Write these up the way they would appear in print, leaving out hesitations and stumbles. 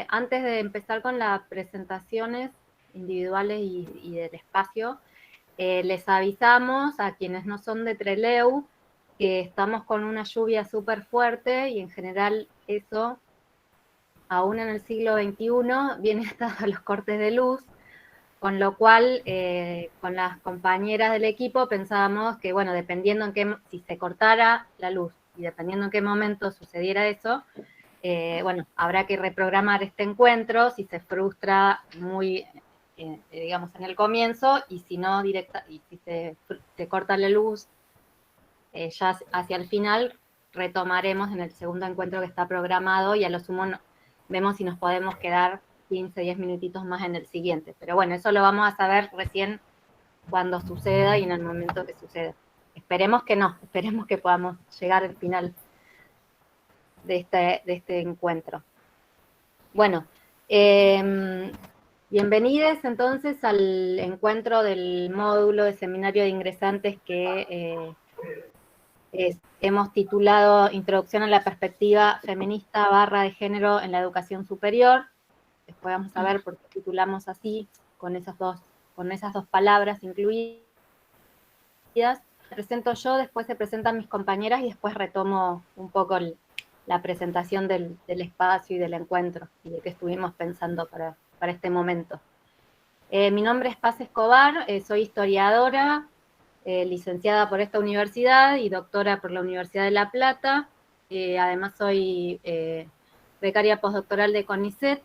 Antes de empezar con las presentaciones individuales y del espacio, les avisamos a quienes no son de Trelew que estamos con una lluvia súper fuerte y en general eso, aún en el siglo XXI, viene hasta los cortes de luz, con lo cual con las compañeras del equipo pensábamos que, bueno, dependiendo en qué, si se cortara la luz y dependiendo en qué momento sucediera eso, bueno, habrá que reprogramar este encuentro si se frustra muy, digamos, en el comienzo, y si no, y si se corta la luz, ya hacia el final retomaremos en el segundo encuentro que está programado, y a lo sumo vemos si nos podemos quedar 15, 10 minutitos más en el siguiente. Pero bueno, eso lo vamos a saber recién cuando suceda y en el momento que suceda. Esperemos que no, esperemos que podamos llegar al final de este encuentro. Bueno, bienvenidos entonces al encuentro del módulo de seminario de ingresantes que hemos titulado Introducción a la perspectiva feminista / de género en la educación superior. Después vamos a ver por qué titulamos así, con esas dos palabras incluidas. Me presento yo, después se presentan mis compañeras y después retomo un poco la presentación del espacio y del encuentro y de qué estuvimos pensando para este momento. Mi nombre es Paz Escobar, soy historiadora, licenciada por esta universidad y doctora por la Universidad de La Plata. Además soy becaria postdoctoral de CONICET.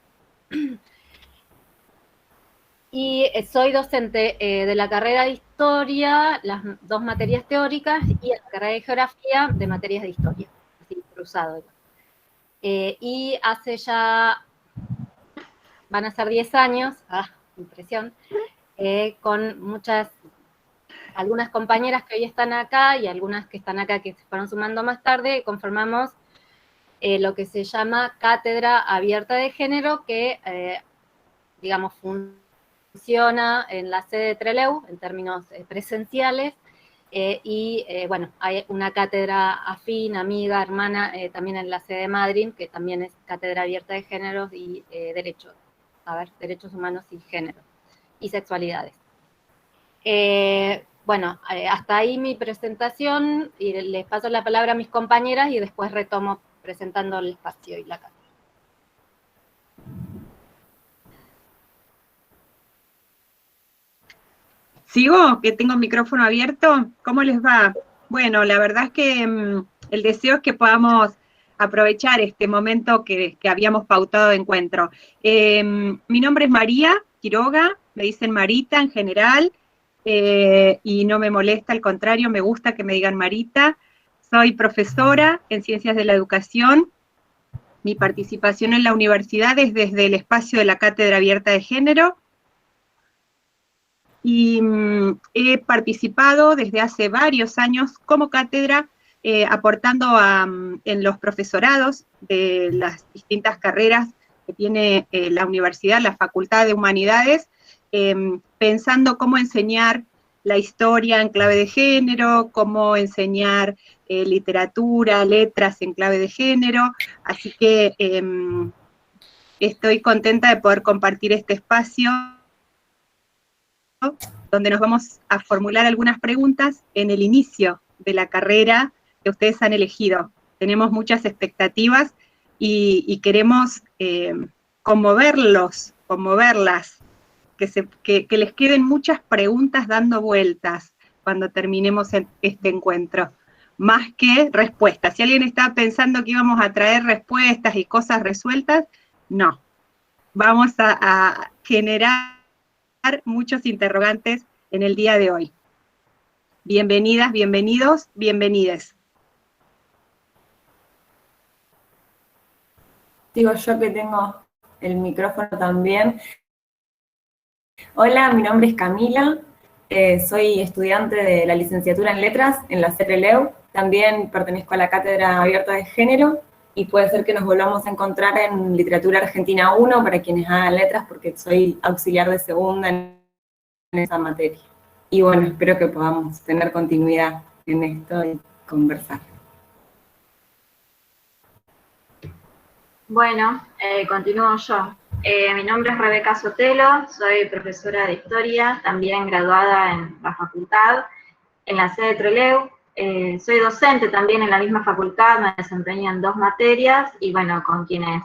Y soy docente de la carrera de Historia, las dos materias teóricas, y en la carrera de Geografía de materias de Historia, así cruzado. Y hace ya, van a ser 10 años, impresión, con algunas compañeras que hoy están acá y algunas que están acá que se fueron sumando más tarde, conformamos lo que se llama Cátedra Abierta de Género, que, digamos, funciona en la sede de Trelew en términos presenciales, y bueno, hay una cátedra afín, amiga, hermana, también en la sede de Madrid, que también es Cátedra Abierta de Géneros y Derechos Humanos y Género, y Sexualidades. Bueno, hasta ahí mi presentación, y les paso la palabra a mis compañeras y después retomo presentando el espacio y la cátedra. ¿Sigo? Que tengo el micrófono abierto. ¿Cómo les va? Bueno, la verdad es que el deseo es que podamos aprovechar este momento que habíamos pautado de encuentro. Mi nombre es María Quiroga, me dicen Marita en general, y no me molesta, al contrario, me gusta que me digan Marita. Soy profesora en Ciencias de la Educación. Mi participación en la universidad es desde el espacio de la Cátedra Abierta de Género, y he participado desde hace varios años como cátedra, aportando en los profesorados de las distintas carreras que tiene la universidad, la Facultad de Humanidades, pensando cómo enseñar la historia en clave de género, cómo enseñar literatura, letras en clave de género, así que estoy contenta de poder compartir este espacio donde nos vamos a formular algunas preguntas en el inicio de la carrera que ustedes han elegido. Tenemos muchas expectativas y queremos conmoverlas, que les queden muchas preguntas dando vueltas cuando terminemos este encuentro, más que respuestas. Si alguien estaba pensando que íbamos a traer respuestas y cosas resueltas, no. Vamos a generar muchos interrogantes en el día de hoy. Bienvenidas, bienvenidos, bienvenides. Digo yo que tengo el micrófono también. Hola, mi nombre es Camila, soy estudiante de la licenciatura en Letras en la Trelew. También pertenezco a la Cátedra Abierta de Género, y puede ser que nos volvamos a encontrar en Literatura Argentina 1 para quienes hagan letras, porque soy auxiliar de segunda en esa materia. Y bueno, espero que podamos tener continuidad en esto y conversar. Bueno, continúo yo. Mi nombre es Rebeca Sotelo, soy profesora de Historia, también graduada en la facultad, en la sede de Trelew. Soy docente también en la misma facultad, me desempeño en 2 materias, y bueno, con quienes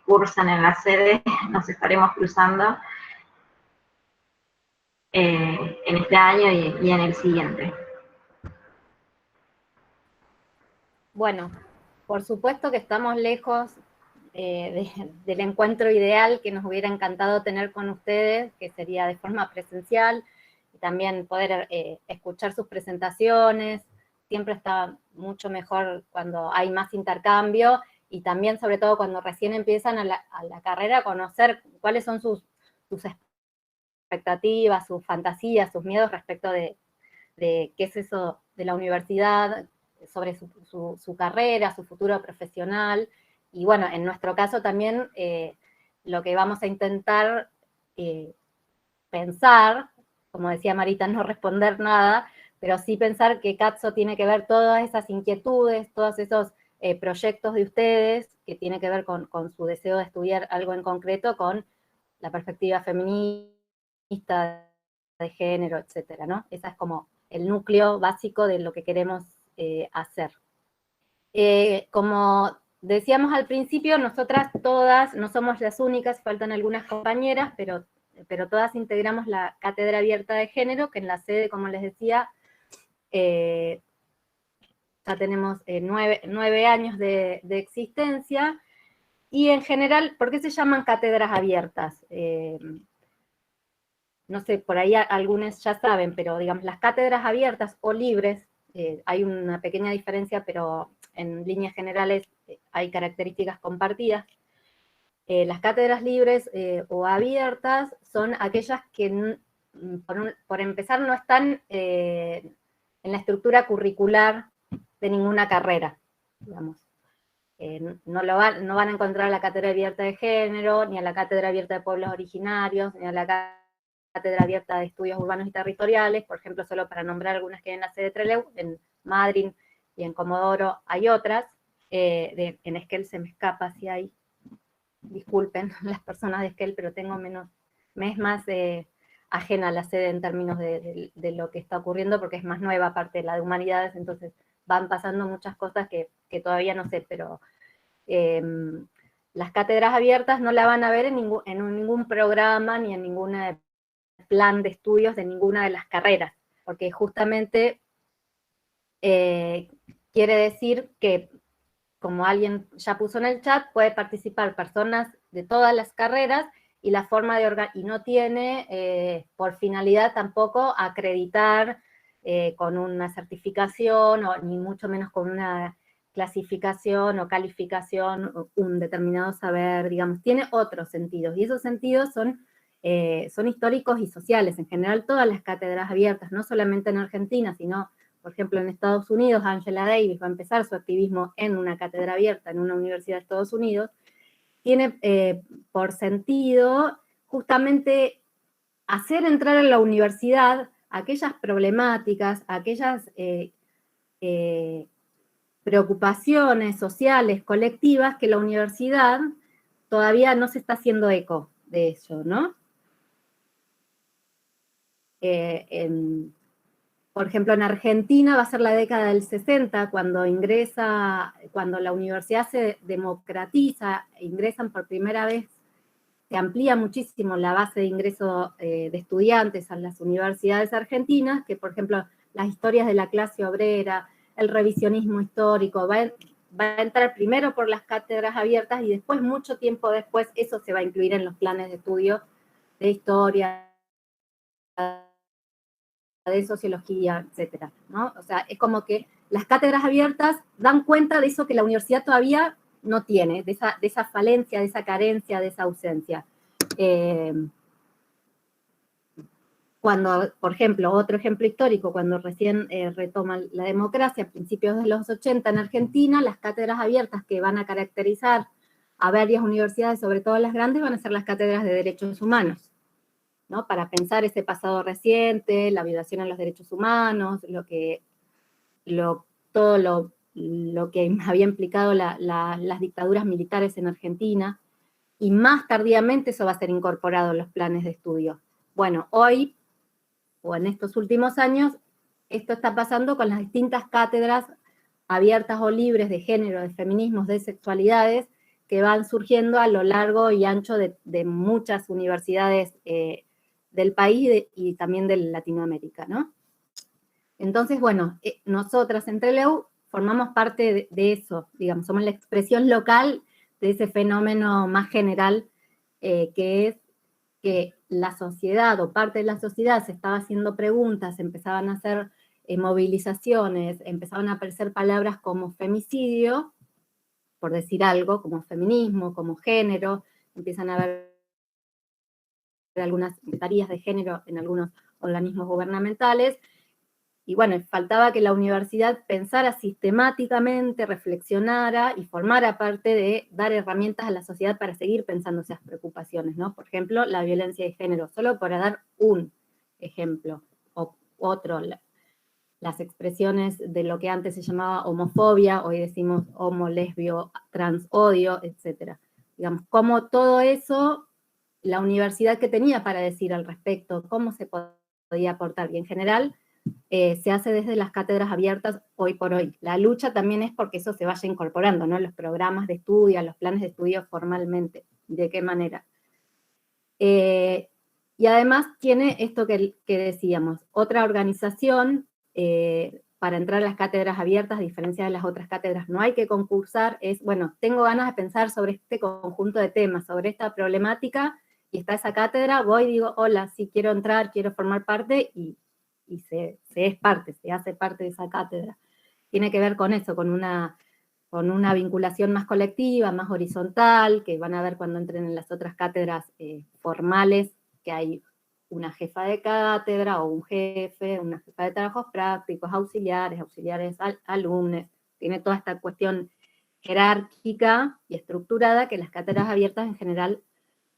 cursan en la sede nos estaremos cruzando en este año y en el siguiente. Bueno, por supuesto que estamos lejos del encuentro ideal que nos hubiera encantado tener con ustedes, que sería de forma presencial, y también poder escuchar sus presentaciones. Siempre está mucho mejor cuando hay más intercambio, y también, sobre todo, cuando recién empiezan a la carrera, conocer cuáles son sus expectativas, sus fantasías, sus miedos respecto de qué es eso de la universidad, sobre su carrera, su futuro profesional. Y bueno, en nuestro caso también lo que vamos a intentar pensar, como decía Marita, no responder nada, pero sí pensar que CATSO tiene que ver todas esas inquietudes, todos esos proyectos de ustedes, que tiene que ver con su deseo de estudiar algo en concreto, con la perspectiva feminista, de género, etcétera, ¿no? Esa es como el núcleo básico de lo que queremos hacer. Como decíamos al principio, nosotras todas, no somos las únicas, faltan algunas compañeras, pero todas integramos la Cátedra Abierta de Género, que en la sede, como les decía, ya tenemos 9 años de existencia, y en general, ¿por qué se llaman cátedras abiertas? No sé, por ahí algunos ya saben, pero digamos, las cátedras abiertas o libres, hay una pequeña diferencia, pero en líneas generales hay características compartidas. Las cátedras libres o abiertas son aquellas que, por empezar, no están en la estructura curricular de ninguna carrera, digamos. No van a encontrar a la Cátedra Abierta de Género, ni a la Cátedra Abierta de Pueblos Originarios, ni a la Cátedra Abierta de Estudios Urbanos y Territoriales, por ejemplo, solo para nombrar algunas que hay en la sede de Trelew. En Madryn y en Comodoro hay otras, en Esquel se me escapa si hay, disculpen las personas de Esquel, pero me es más ajena a la sede en términos de lo que está ocurriendo, porque es más nueva, aparte de la de Humanidades, entonces van pasando muchas cosas que todavía no sé, pero las cátedras abiertas no la van a ver en ningún programa ni en ningún plan de estudios de ninguna de las carreras, porque justamente quiere decir que, como alguien ya puso en el chat, puede participar personas de todas las carreras, y la forma de y no tiene por finalidad tampoco acreditar con una certificación, ni mucho menos con una clasificación o calificación un determinado saber, digamos, tiene otros sentidos, y esos sentidos son históricos y sociales. En general, todas las cátedras abiertas, no solamente en Argentina, sino, por ejemplo, en Estados Unidos, Angela Davis va a empezar su activismo en una cátedra abierta en una universidad de Estados Unidos, tiene por sentido justamente hacer entrar en la universidad aquellas problemáticas, aquellas preocupaciones sociales, colectivas, que la universidad todavía no se está haciendo eco de eso, ¿no? Por ejemplo, en Argentina va a ser la década del 60 cuando la universidad se democratiza, ingresan por primera vez, se amplía muchísimo la base de ingreso de estudiantes a las universidades argentinas, que, por ejemplo, las historias de la clase obrera, el revisionismo histórico, va a entrar primero por las cátedras abiertas, y después, mucho tiempo después, eso se va a incluir en los planes de estudio de historia, de sociología, etcétera, ¿no? O sea, es como que las cátedras abiertas dan cuenta de eso que la universidad todavía no tiene, de esa falencia, de esa carencia, de esa ausencia. Cuando, por ejemplo, otro ejemplo histórico, cuando recién retoma la democracia a principios de los 80 en Argentina, las cátedras abiertas que van a caracterizar a varias universidades, sobre todo las grandes, van a ser las cátedras de derechos humanos, ¿no? Para pensar ese pasado reciente, la violación a los derechos humanos, todo lo lo que había implicado las dictaduras militares en Argentina, y más tardíamente eso va a ser incorporado en los planes de estudio. Bueno, hoy, o en estos últimos años, esto está pasando con las distintas cátedras abiertas o libres de género, de feminismos, de sexualidades, que van surgiendo a lo largo y ancho de muchas universidades del país y también de Latinoamérica, ¿no? Entonces, bueno, nosotras en Trelew formamos parte de eso, digamos, somos la expresión local de ese fenómeno más general, que es que la sociedad o parte de la sociedad se estaba haciendo preguntas, empezaban a hacer movilizaciones, empezaban a aparecer palabras como femicidio, por decir algo, como feminismo, como género, empiezan a haber algunas secretarías de género en algunos organismos gubernamentales, y bueno, faltaba que la universidad pensara sistemáticamente, reflexionara y formara parte de dar herramientas a la sociedad para seguir pensando esas preocupaciones, ¿no? Por ejemplo, la violencia de género, solo para dar un ejemplo, o otro, las expresiones de lo que antes se llamaba homofobia, hoy decimos homo, lesbio, trans, odio, etc. Digamos, cómo todo eso, la universidad que tenía para decir al respecto, cómo se podía aportar, y en general se hace desde las cátedras abiertas hoy por hoy. La lucha también es porque eso se vaya incorporando, ¿no? Los programas de estudio, los planes de estudio formalmente, ¿de qué manera? Y además tiene esto que decíamos, otra organización, para entrar a las cátedras abiertas, a diferencia de las otras cátedras, no hay que concursar, es, bueno, tengo ganas de pensar sobre este conjunto de temas, sobre esta problemática, y está esa cátedra, voy y digo, hola, sí quiero entrar, quiero formar parte, y se es parte, se hace parte de esa cátedra. Tiene que ver con eso, con una vinculación más colectiva, más horizontal, que van a ver cuando entren en las otras cátedras formales, que hay una jefa de cátedra o un jefe, una jefa de trabajos prácticos, auxiliares, alumnos, tiene toda esta cuestión jerárquica y estructurada que las cátedras abiertas en general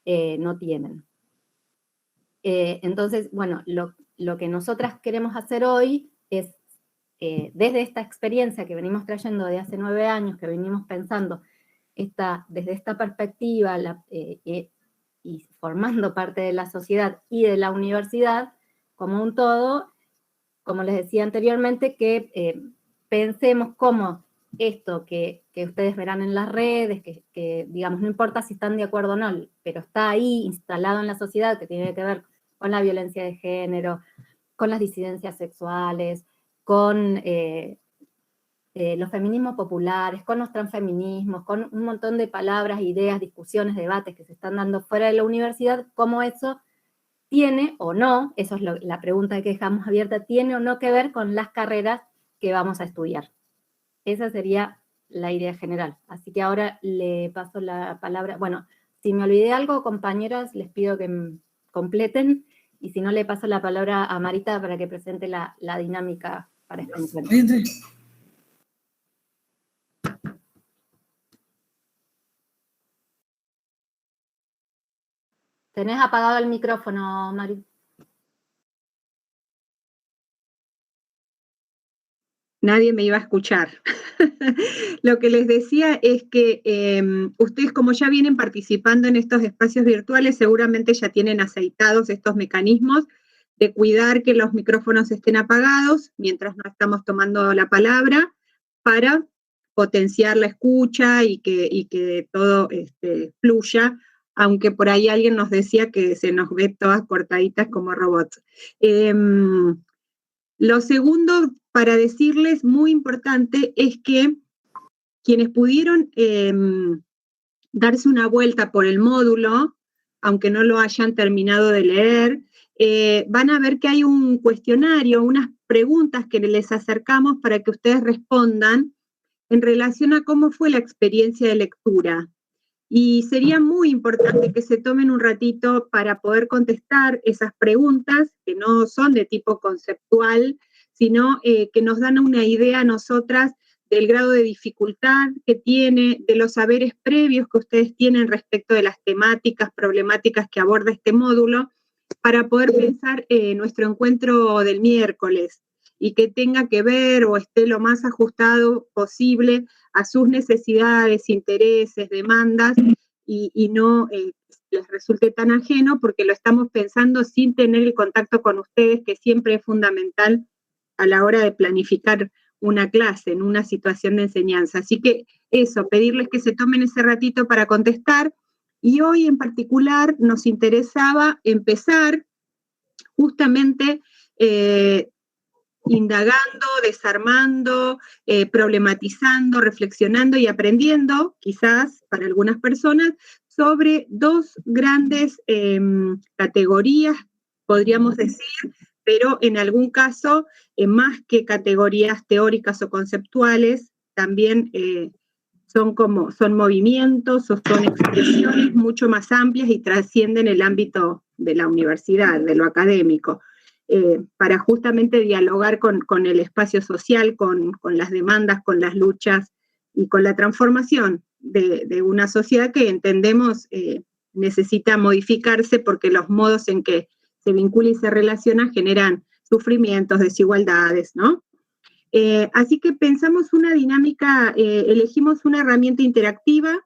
no tienen. Entonces, bueno, lo que nosotras queremos hacer hoy es, desde esta experiencia que venimos trayendo de hace 9 años, que venimos pensando desde esta perspectiva, y formando parte de la sociedad y de la universidad como un todo, como les decía anteriormente, que pensemos cómo esto que ustedes verán en las redes, que digamos, no importa si están de acuerdo o no, pero está ahí instalado en la sociedad, que tiene que ver con la violencia de género, con las disidencias sexuales, con los feminismos populares, con los transfeminismos, con un montón de palabras, ideas, discusiones, debates que se están dando fuera de la universidad, cómo eso tiene o no, eso es la pregunta que dejamos abierta, tiene o no que ver con las carreras que vamos a estudiar. Esa sería la idea general. Así que ahora le paso la palabra. Bueno, si me olvidé algo, compañeras, les pido que completen, y si no, le paso la palabra a Marita para que presente la dinámica para este encuentro. Tenés apagado el micrófono, Marita. Nadie me iba a escuchar. Lo que les decía es que ustedes, como ya vienen participando en estos espacios virtuales, seguramente ya tienen aceitados estos mecanismos de cuidar que los micrófonos estén apagados mientras no estamos tomando la palabra, para potenciar la escucha y que todo fluya, aunque por ahí alguien nos decía que se nos ve todas cortaditas como robots. Lo segundo, para decirles, muy importante, es que quienes pudieron darse una vuelta por el módulo, aunque no lo hayan terminado de leer, van a ver que hay un cuestionario, unas preguntas que les acercamos para que ustedes respondan en relación a cómo fue la experiencia de lectura. Y sería muy importante que se tomen un ratito para poder contestar esas preguntas, que no son de tipo conceptual, sino que nos dan una idea a nosotras del grado de dificultad que tiene, de los saberes previos que ustedes tienen respecto de las temáticas, problemáticas que aborda este módulo, para poder pensar nuestro encuentro del miércoles. y que tenga que ver o esté lo más ajustado posible a sus necesidades, intereses, demandas, y no les resulte tan ajeno, porque lo estamos pensando sin tener el contacto con ustedes, que siempre es fundamental a la hora de planificar una clase, en una situación de enseñanza. Así que eso, pedirles que se tomen ese ratito para contestar, y hoy en particular nos interesaba empezar justamente indagando, desarmando, problematizando, reflexionando y aprendiendo, quizás para algunas personas, sobre dos grandes categorías, podríamos decir, pero en algún caso, más que categorías teóricas o conceptuales, también son movimientos o son expresiones mucho más amplias y trascienden el ámbito de la universidad, de lo académico, para justamente dialogar con el espacio social, con las demandas, con las luchas y con la transformación de una sociedad que entendemos necesita modificarse, porque los modos en que se vincula y se relaciona generan sufrimientos, desigualdades, ¿no? Así que pensamos una dinámica, elegimos una herramienta interactiva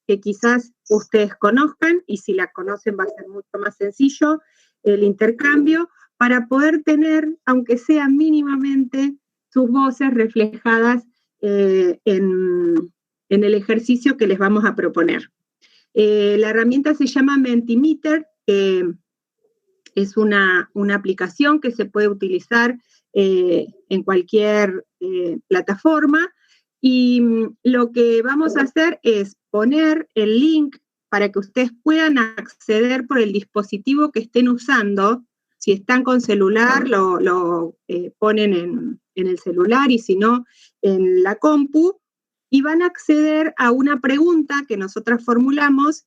que quizás ustedes conozcan, y si la conocen va a ser mucho más sencillo el intercambio, para poder tener, aunque sea mínimamente, sus voces reflejadas en el ejercicio que les vamos a proponer. La herramienta se llama Mentimeter, es una aplicación que se puede utilizar en cualquier plataforma, y lo que vamos a hacer es poner el link para que ustedes puedan acceder por el dispositivo que estén usando. Si están con celular, lo ponen en el celular, y si no, en la compu, y van a acceder a una pregunta que nosotras formulamos,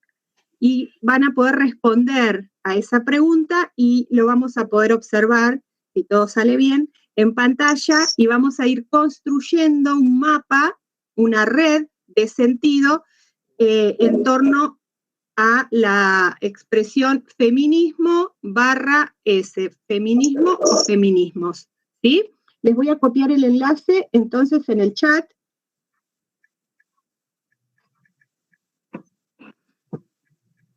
y van a poder responder a esa pregunta, y lo vamos a poder observar, si todo sale bien, en pantalla, y vamos a ir construyendo un mapa, una red de sentido en torno a la expresión feminismo /S, feminismo o feminismos, ¿sí? Les voy a copiar el enlace entonces en el chat.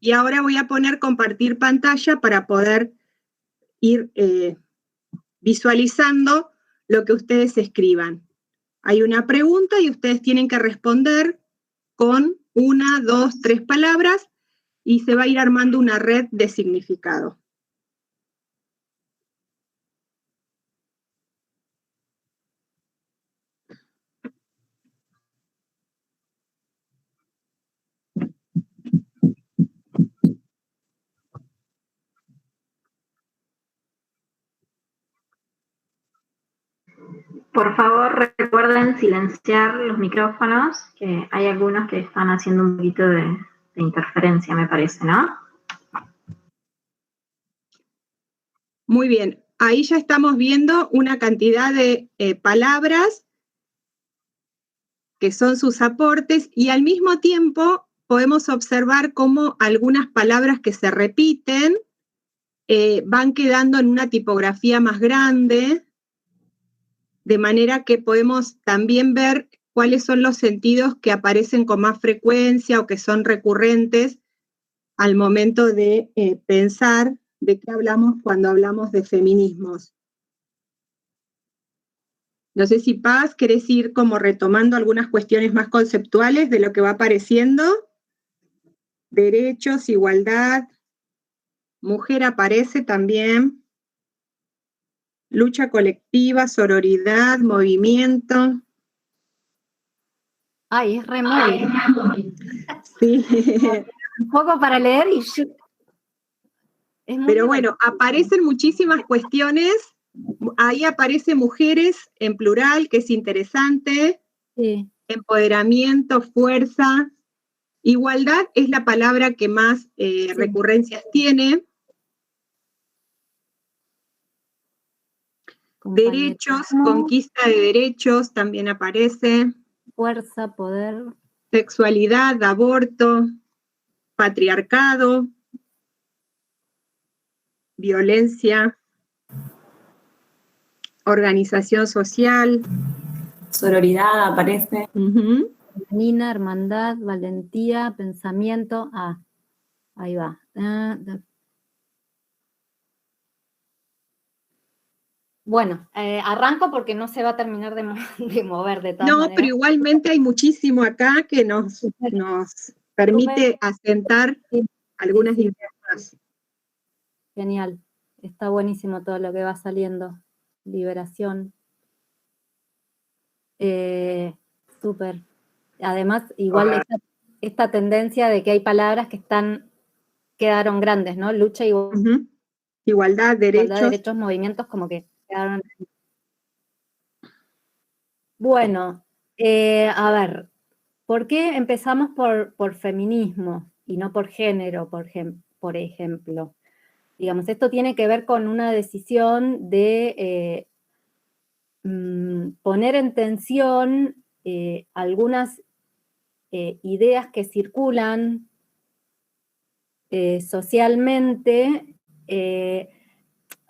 Y ahora voy a poner compartir pantalla para poder ir visualizando lo que ustedes escriban. Hay una pregunta y ustedes tienen que responder con 1, 2, 3 palabras, y se va a ir armando una red de significado. Por favor, recuerden silenciar los micrófonos, que hay algunos que están haciendo un poquito de interferencia, me parece, ¿no? Muy bien, ahí ya estamos viendo una cantidad de palabras que son sus aportes, y al mismo tiempo podemos observar cómo algunas palabras que se repiten van quedando en una tipografía más grande, de manera que podemos también ver cuáles son los sentidos que aparecen con más frecuencia o que son recurrentes al momento de pensar de qué hablamos cuando hablamos de feminismos. No sé si Paz, ¿querés ir como retomando algunas cuestiones más conceptuales de lo que va apareciendo? Derechos, igualdad, mujer aparece también, lucha colectiva, sororidad, movimiento. Ay, es re móvil. Sí. Un poco para leer y yo... Pero bueno, aparecen muchísimas cuestiones. Ahí aparece mujeres en plural, que es interesante. Sí. Empoderamiento, fuerza. Igualdad es la palabra que más recurrencias tiene. Derechos, conquista de derechos también aparece. Fuerza, poder. Sexualidad, aborto, patriarcado, violencia. organización social. Sororidad aparece. Femenina, hermandad, valentía, pensamiento. Ah, ahí va. Bueno, arranco porque no se va a terminar de mover de todas maneras. Pero igualmente hay muchísimo acá que nos permite asentar algunas ideas más. Genial, está buenísimo todo lo que va saliendo. Liberación. Súper. Además, igual esta tendencia de que hay palabras que quedaron grandes, ¿no? Lucha y igualdad, derechos, movimientos como que quedaron. Bueno, a ver, ¿por qué empezamos por feminismo y no por género, por ejemplo? Digamos, esto tiene que ver con una decisión de poner en tensión algunas ideas que circulan socialmente.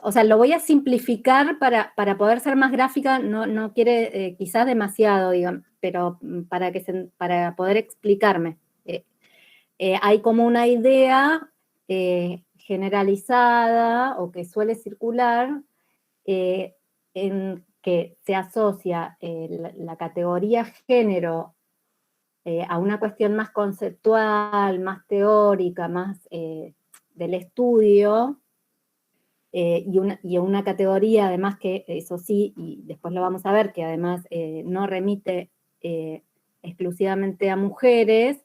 O sea, lo voy a simplificar para poder ser más gráfica, no quiere quizás demasiado, digamos, pero para poder explicarme. Hay como una idea generalizada o que suele circular en que se asocia la categoría género a una cuestión más conceptual, más teórica, más del estudio, y una categoría además que, eso sí, y después lo vamos a ver, que además no remite exclusivamente a mujeres,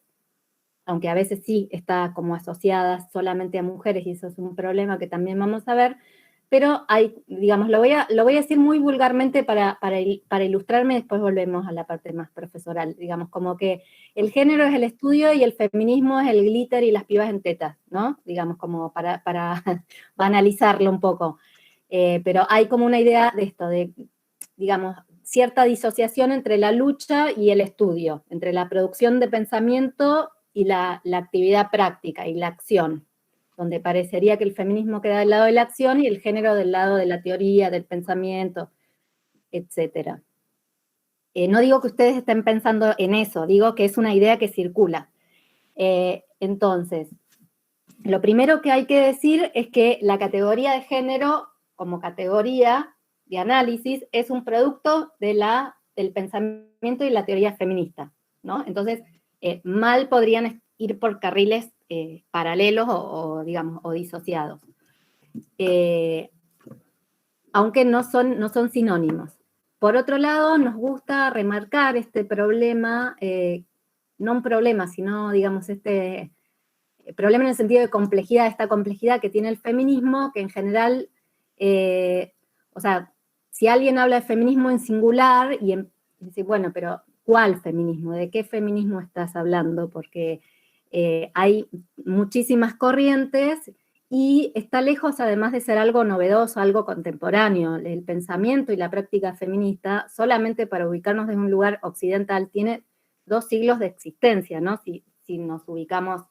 aunque a veces sí está como asociada solamente a mujeres, y eso es un problema que también vamos a ver, pero hay, digamos, lo voy a decir muy vulgarmente para ilustrarme, después volvemos a la parte más profesoral, digamos, como que el género es el estudio y el feminismo es el glitter y las pibas en tetas, ¿no? Digamos, como para banalizarlo un poco. Pero hay como una idea de esto, de, digamos, cierta disociación entre la lucha y el estudio, entre la producción de pensamiento y la actividad práctica y la acción, donde parecería que el feminismo queda del lado de la acción y el género del lado de la teoría, del pensamiento, etc. No digo que ustedes estén pensando en eso, digo que es una idea que circula. Entonces, lo primero que hay que decir es que la categoría de género, como categoría de análisis, es un producto del pensamiento y la teoría feminista, ¿no? Entonces, mal podrían ir por carriles paralelos digamos, o disociados. Aunque no son sinónimos. Por otro lado, nos gusta remarcar este problema, no un problema, sino, digamos, este problema en el sentido de complejidad, esta complejidad que tiene el feminismo, que en general, o sea, si alguien habla de feminismo en singular, y dice, bueno, pero ¿cuál feminismo? ¿De qué feminismo estás hablando? Porque hay muchísimas corrientes y está lejos, además de ser algo novedoso, algo contemporáneo. El pensamiento y la práctica feminista, solamente para ubicarnos en un lugar occidental, tiene 2 siglos de existencia, ¿no? Si nos ubicamos,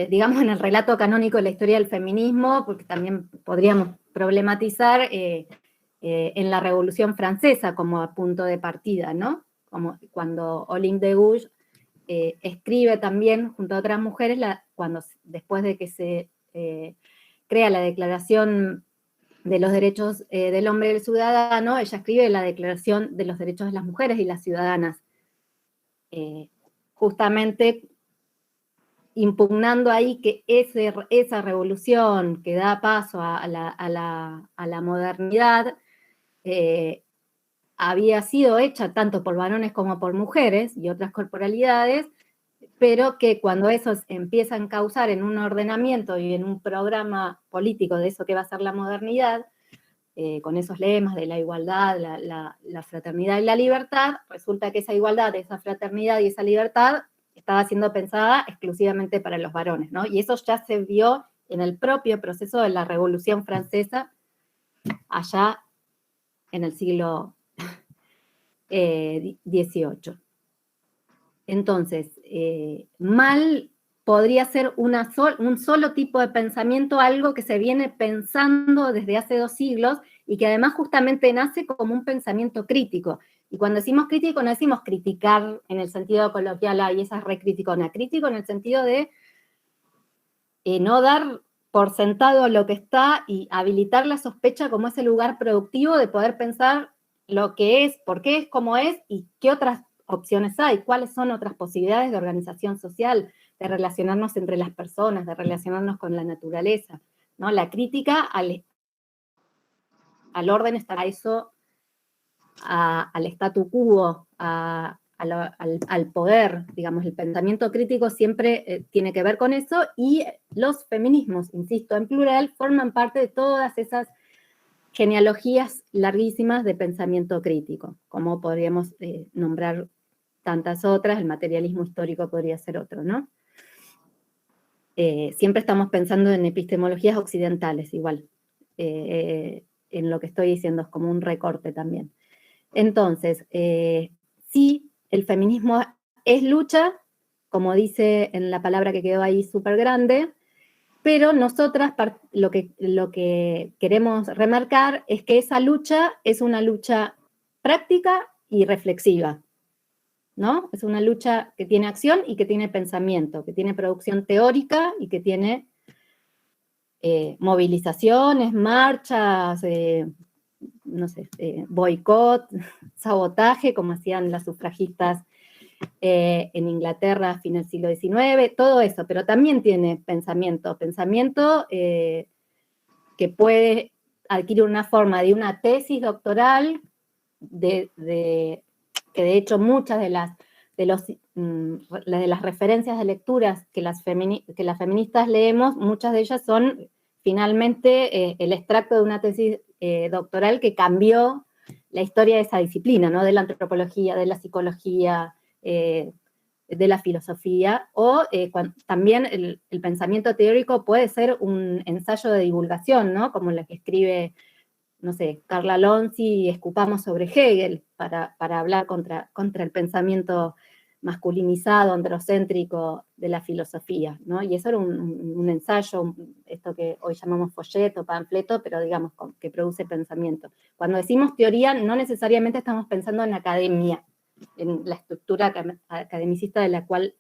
digamos, en el relato canónico de la historia del feminismo, porque también podríamos problematizar en la Revolución Francesa como punto de partida, ¿no? Como cuando Olympe de Gouges escribe también, junto a otras mujeres, después de que se crea la Declaración de los Derechos del Hombre y del Ciudadano, ella escribe la Declaración de los Derechos de las Mujeres y las Ciudadanas, justamente impugnando ahí que esa revolución que da paso a la modernidad había sido hecha tanto por varones como por mujeres y otras corporalidades, pero que cuando esos empiezan a causar en un ordenamiento y en un programa político de eso que va a ser la modernidad, con esos lemas de la igualdad, la fraternidad y la libertad, resulta que esa igualdad, esa fraternidad y esa libertad estaba siendo pensada exclusivamente para los varones, ¿no? Y eso ya se vio en el propio proceso de la Revolución Francesa, allá en el siglo XVIII. Entonces, mal podría ser un solo tipo de pensamiento, algo que se viene pensando desde hace 2 siglos y que además justamente nace como un pensamiento crítico. Y cuando decimos crítico, no decimos criticar en el sentido coloquial, y esa es recriticona, crítico en el sentido de no dar por sentado lo que está y habilitar la sospecha como ese lugar productivo de poder pensar lo que es, por qué es, cómo es y qué otras opciones hay, cuáles son otras posibilidades de organización social, de relacionarnos entre las personas, de relacionarnos con la naturaleza, ¿no? La crítica al orden está eso, al statu quo, al poder, digamos, el pensamiento crítico siempre tiene que ver con eso, y los feminismos, insisto, en plural, forman parte de todas esas genealogías larguísimas de pensamiento crítico, como podríamos nombrar tantas otras, el materialismo histórico podría ser otro, ¿no? Siempre estamos pensando en epistemologías occidentales, igual, en lo que estoy diciendo, es como un recorte también. Entonces, sí, el feminismo es lucha, como dice en la palabra que quedó ahí súper grande, pero nosotras lo que queremos remarcar es que esa lucha es una lucha práctica y reflexiva, ¿no? Es una lucha que tiene acción y que tiene pensamiento, que tiene producción teórica y que tiene movilizaciones, marchas, no sé, boicot, sabotaje, como hacían las sufragistas en Inglaterra a fines del siglo XIX, todo eso, pero también tiene pensamiento que puede adquirir una forma de una tesis doctoral, que de hecho muchas de las referencias de lecturas que las feministas leemos, muchas de ellas son finalmente el extracto de una tesis doctoral que cambió la historia de esa disciplina, ¿no? De la antropología, de la psicología, de la filosofía, o también el pensamiento teórico puede ser un ensayo de divulgación, ¿no? Como la que escribe, no sé, Carla Lonzi y Escupamos sobre Hegel, para hablar contra el pensamiento masculinizado, androcéntrico de la filosofía, ¿no? Y eso era un ensayo, esto que hoy llamamos folleto, panfleto, pero digamos que produce pensamiento. Cuando decimos teoría, no necesariamente estamos pensando en academia, en la estructura academicista de la cual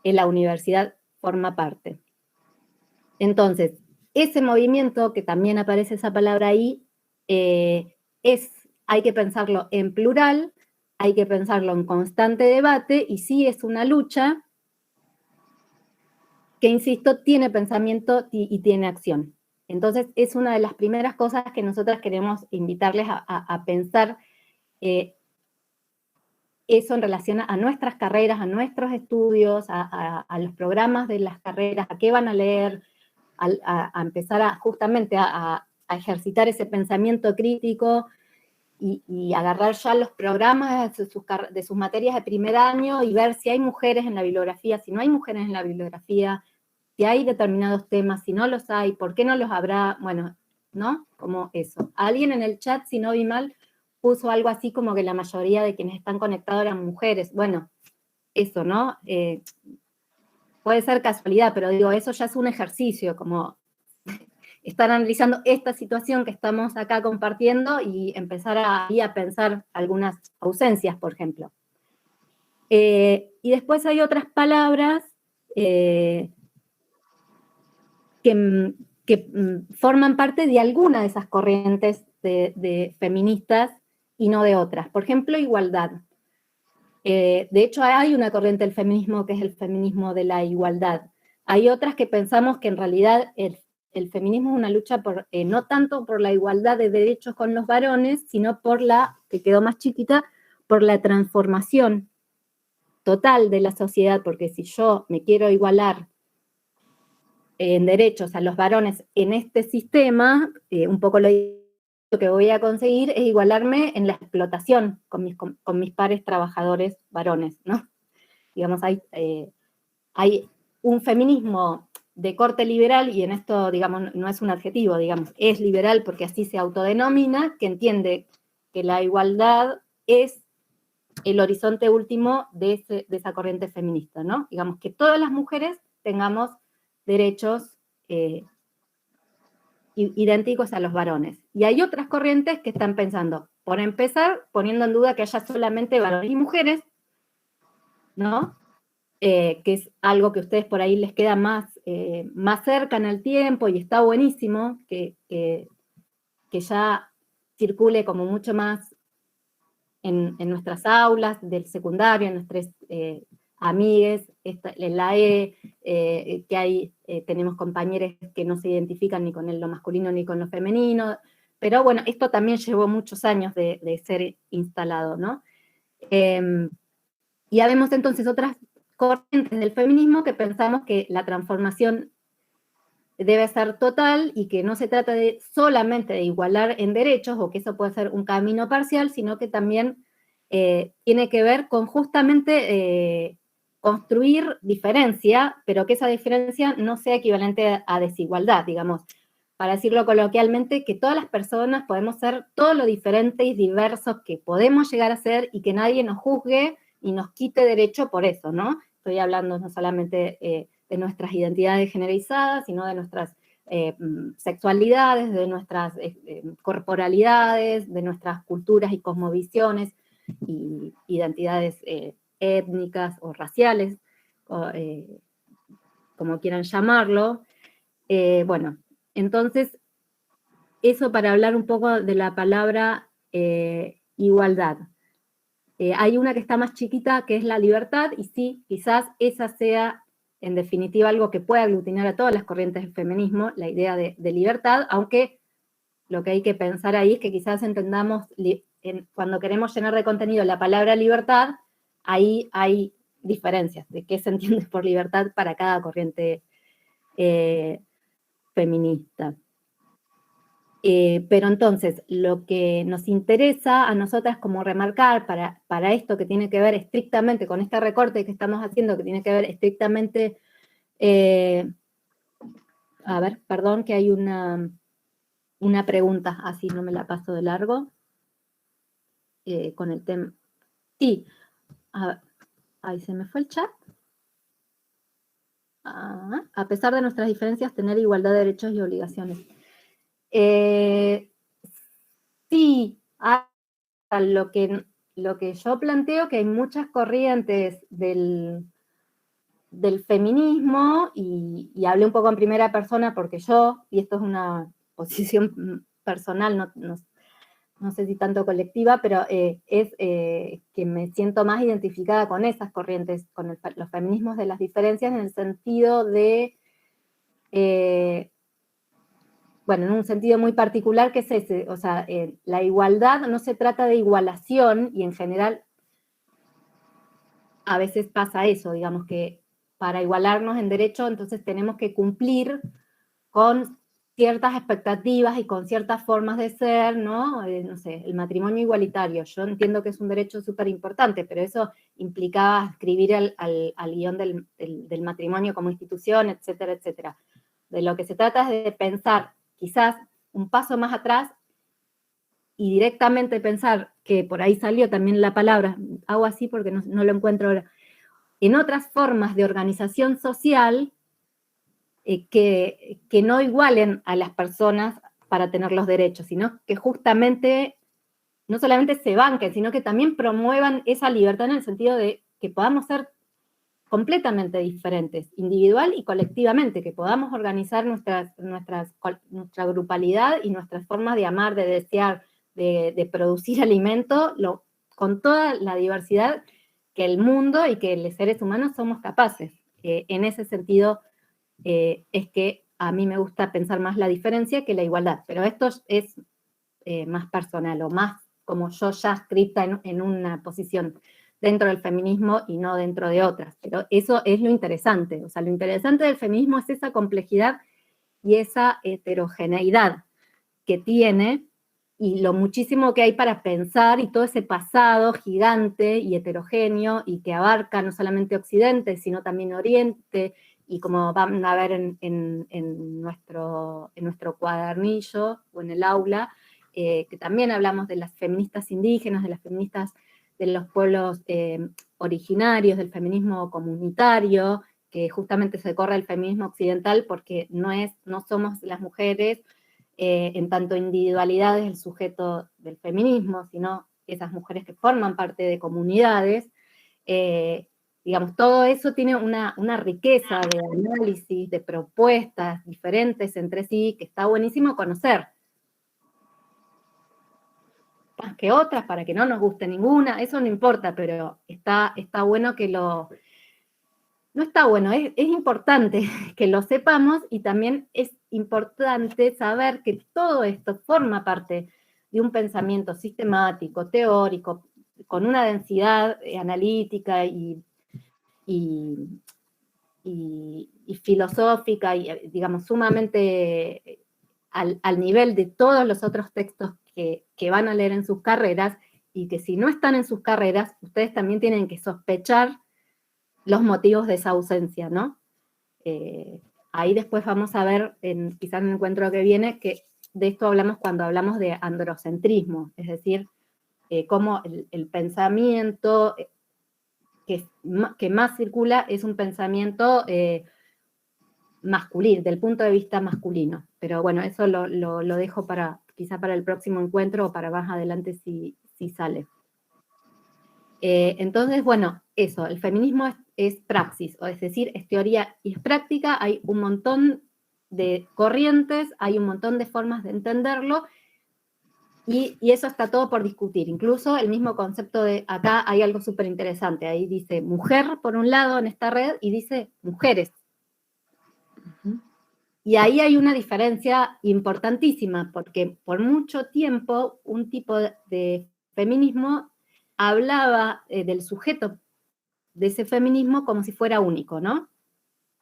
la universidad forma parte. Entonces, ese movimiento, que también aparece esa palabra ahí, hay que pensarlo en plural, hay que pensarlo en constante debate, y sí es una lucha que, insisto, tiene pensamiento y tiene acción. Entonces, es una de las primeras cosas que nosotras queremos invitarles a pensar, eso en relación a nuestras carreras, a nuestros estudios, a los programas de las carreras, a qué van a leer, a empezar justamente a ejercitar ese pensamiento crítico, y agarrar ya los programas de sus materias de primer año y ver si hay mujeres en la bibliografía, si no hay mujeres en la bibliografía, si hay determinados temas, si no los hay, por qué no los habrá, bueno, ¿no? Como eso. Alguien en el chat, si no vi mal, puso algo así como que la mayoría de quienes están conectados eran mujeres. Bueno, eso, ¿no? Puede ser casualidad, pero digo, eso ya es un ejercicio, como estar analizando esta situación que estamos acá compartiendo y empezar a pensar algunas ausencias, por ejemplo. Y después hay otras palabras que forman parte de alguna de esas corrientes de feministas y no de otras. Por ejemplo, igualdad. De hecho, hay una corriente del feminismo que es el feminismo de la igualdad. Hay otras que pensamos que en realidad el feminismo es una lucha no tanto por la igualdad de derechos con los varones, sino por que quedó más chiquita, por la transformación total de la sociedad, porque si yo me quiero igualar en derechos a los varones en este sistema, un poco lo que voy a conseguir es igualarme en la explotación con mis pares trabajadores varones, ¿no? Digamos, hay un feminismo de corte liberal, y en esto, digamos, no es un adjetivo, digamos, es liberal porque así se autodenomina, que entiende que la igualdad es el horizonte último de esa corriente feminista, ¿no? Digamos que todas las mujeres tengamos derechos idénticos a los varones. Y hay otras corrientes que están pensando, por empezar, poniendo en duda que haya solamente varones y mujeres, ¿no? Que es algo que a ustedes por ahí les queda más cerca en el tiempo y está buenísimo que ya circule como mucho más en nuestras aulas del secundario, en nuestras amigues, en la que hay, tenemos compañeros que no se identifican ni con lo masculino ni con lo femenino, pero bueno, esto también llevó muchos años de ser instalado, ¿no? Y habemos entonces otras corrientes del feminismo que pensamos que la transformación debe ser total y que no se trata solamente de igualar en derechos o que eso puede ser un camino parcial, sino que también tiene que ver con justamente construir diferencia, pero que esa diferencia no sea equivalente a desigualdad, digamos. Para decirlo coloquialmente, que todas las personas podemos ser todo lo diferentes y diversos que podemos llegar a ser y que nadie nos juzgue y nos quite derecho por eso, ¿no? Estoy hablando no solamente de nuestras identidades generalizadas, sino de nuestras sexualidades, de nuestras corporalidades, de nuestras culturas y cosmovisiones y identidades étnicas o raciales, como quieran llamarlo. Bueno, entonces, eso para hablar un poco de la palabra igualdad. Hay una que está más chiquita, que es la libertad, y sí, quizás esa sea, en definitiva, algo que pueda aglutinar a todas las corrientes del feminismo, la idea de libertad, aunque lo que hay que pensar ahí es que quizás entendamos, cuando queremos llenar de contenido la palabra libertad, ahí hay diferencias de qué se entiende por libertad para cada corriente feminista. Pero entonces, lo que nos interesa a nosotras como remarcar para esto que tiene que ver estrictamente con este recorte que estamos haciendo, que tiene que ver estrictamente, a ver, perdón, que hay una pregunta, así no me la paso de largo, con el tema. Sí, ahí se me fue el chat. A pesar de nuestras diferencias, tener igualdad de derechos y obligaciones. Sí, lo que yo planteo, que hay muchas corrientes del feminismo, y hablé un poco en primera persona porque yo, y esto es una posición personal, no sé si tanto colectiva, pero es que me siento más identificada con esas corrientes, con los feminismos de las diferencias, en el sentido de bueno, en un sentido muy particular, que es ese, o sea, la igualdad no se trata de igualación, y en general a veces pasa eso, digamos que para igualarnos en derecho, entonces tenemos que cumplir con ciertas expectativas y con ciertas formas de ser, ¿no? No sé, el matrimonio igualitario, yo entiendo que es un derecho súper importante, pero eso implicaba escribir al guión del matrimonio como institución, etcétera, etcétera. De lo que se trata es de pensar quizás un paso más atrás y directamente pensar, que por ahí salió también la palabra, hago así porque no lo encuentro ahora, en otras formas de organización social que no igualen a las personas para tener los derechos, sino que justamente no solamente se banquen, sino que también promuevan esa libertad en el sentido de que podamos ser completamente diferentes, individual y colectivamente, que podamos organizar nuestra grupalidad y nuestras formas de amar, de desear, de producir alimento, con toda la diversidad que el mundo y que los seres humanos somos capaces. En ese sentido es que a mí me gusta pensar más la diferencia que la igualdad, pero esto es más personal, o más como yo ya escrita en una posición dentro del feminismo y no dentro de otras. Pero eso es lo interesante. O sea, lo interesante del feminismo es esa complejidad y esa heterogeneidad que tiene, y lo muchísimo que hay para pensar, y todo ese pasado gigante y heterogéneo, y que abarca no solamente Occidente, sino también Oriente, y como van a ver en nuestro cuadernillo o en el aula, que también hablamos de las feministas indígenas, de las feministas de los pueblos originarios, del feminismo comunitario, que justamente se corre el feminismo occidental porque no somos las mujeres en tanto individualidades el sujeto del feminismo, sino esas mujeres que forman parte de comunidades. Digamos, todo eso tiene una riqueza de análisis, de propuestas diferentes entre sí, que está buenísimo conocer. Más que otras, para que no nos guste ninguna, eso no importa, pero está bueno que lo... No está bueno, es importante que lo sepamos, y también es importante saber que todo esto forma parte de un pensamiento sistemático, teórico, con una densidad analítica y filosófica, y digamos, sumamente al nivel de todos los otros textos que van a leer en sus carreras, y que si no están en sus carreras, ustedes también tienen que sospechar los motivos de esa ausencia, ¿no? Ahí después vamos a ver, quizás en el encuentro que viene, que de esto hablamos cuando hablamos de androcentrismo, es decir, cómo el pensamiento que más circula es un pensamiento masculino, del punto de vista masculino. Pero bueno, eso lo dejo quizá para el próximo encuentro o para más adelante si sale. Entonces, bueno, eso, el feminismo es praxis, es decir, es teoría y es práctica, hay un montón de corrientes, hay un montón de formas de entenderlo, y eso está todo por discutir. Incluso el mismo concepto de, acá hay algo súper interesante, ahí dice mujer por un lado en esta red, y dice mujeres. Y ahí hay una diferencia importantísima, porque por mucho tiempo un tipo de feminismo hablaba del sujeto de ese feminismo como si fuera único, ¿no?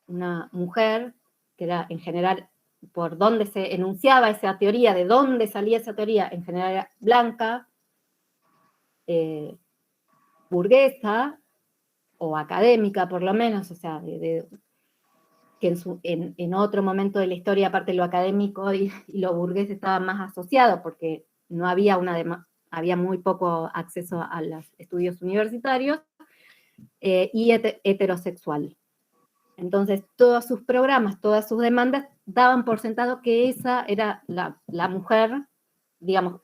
Una mujer, que era en general por dónde se enunciaba esa teoría, de dónde salía esa teoría, en general era blanca, burguesa, o académica por lo menos, o sea, que en otro momento de la historia, aparte lo académico y lo burgués estaba más asociado, porque no había había muy poco acceso a los estudios universitarios, y heterosexual. Entonces, todos sus programas, todas sus demandas daban por sentado que esa era la mujer, digamos,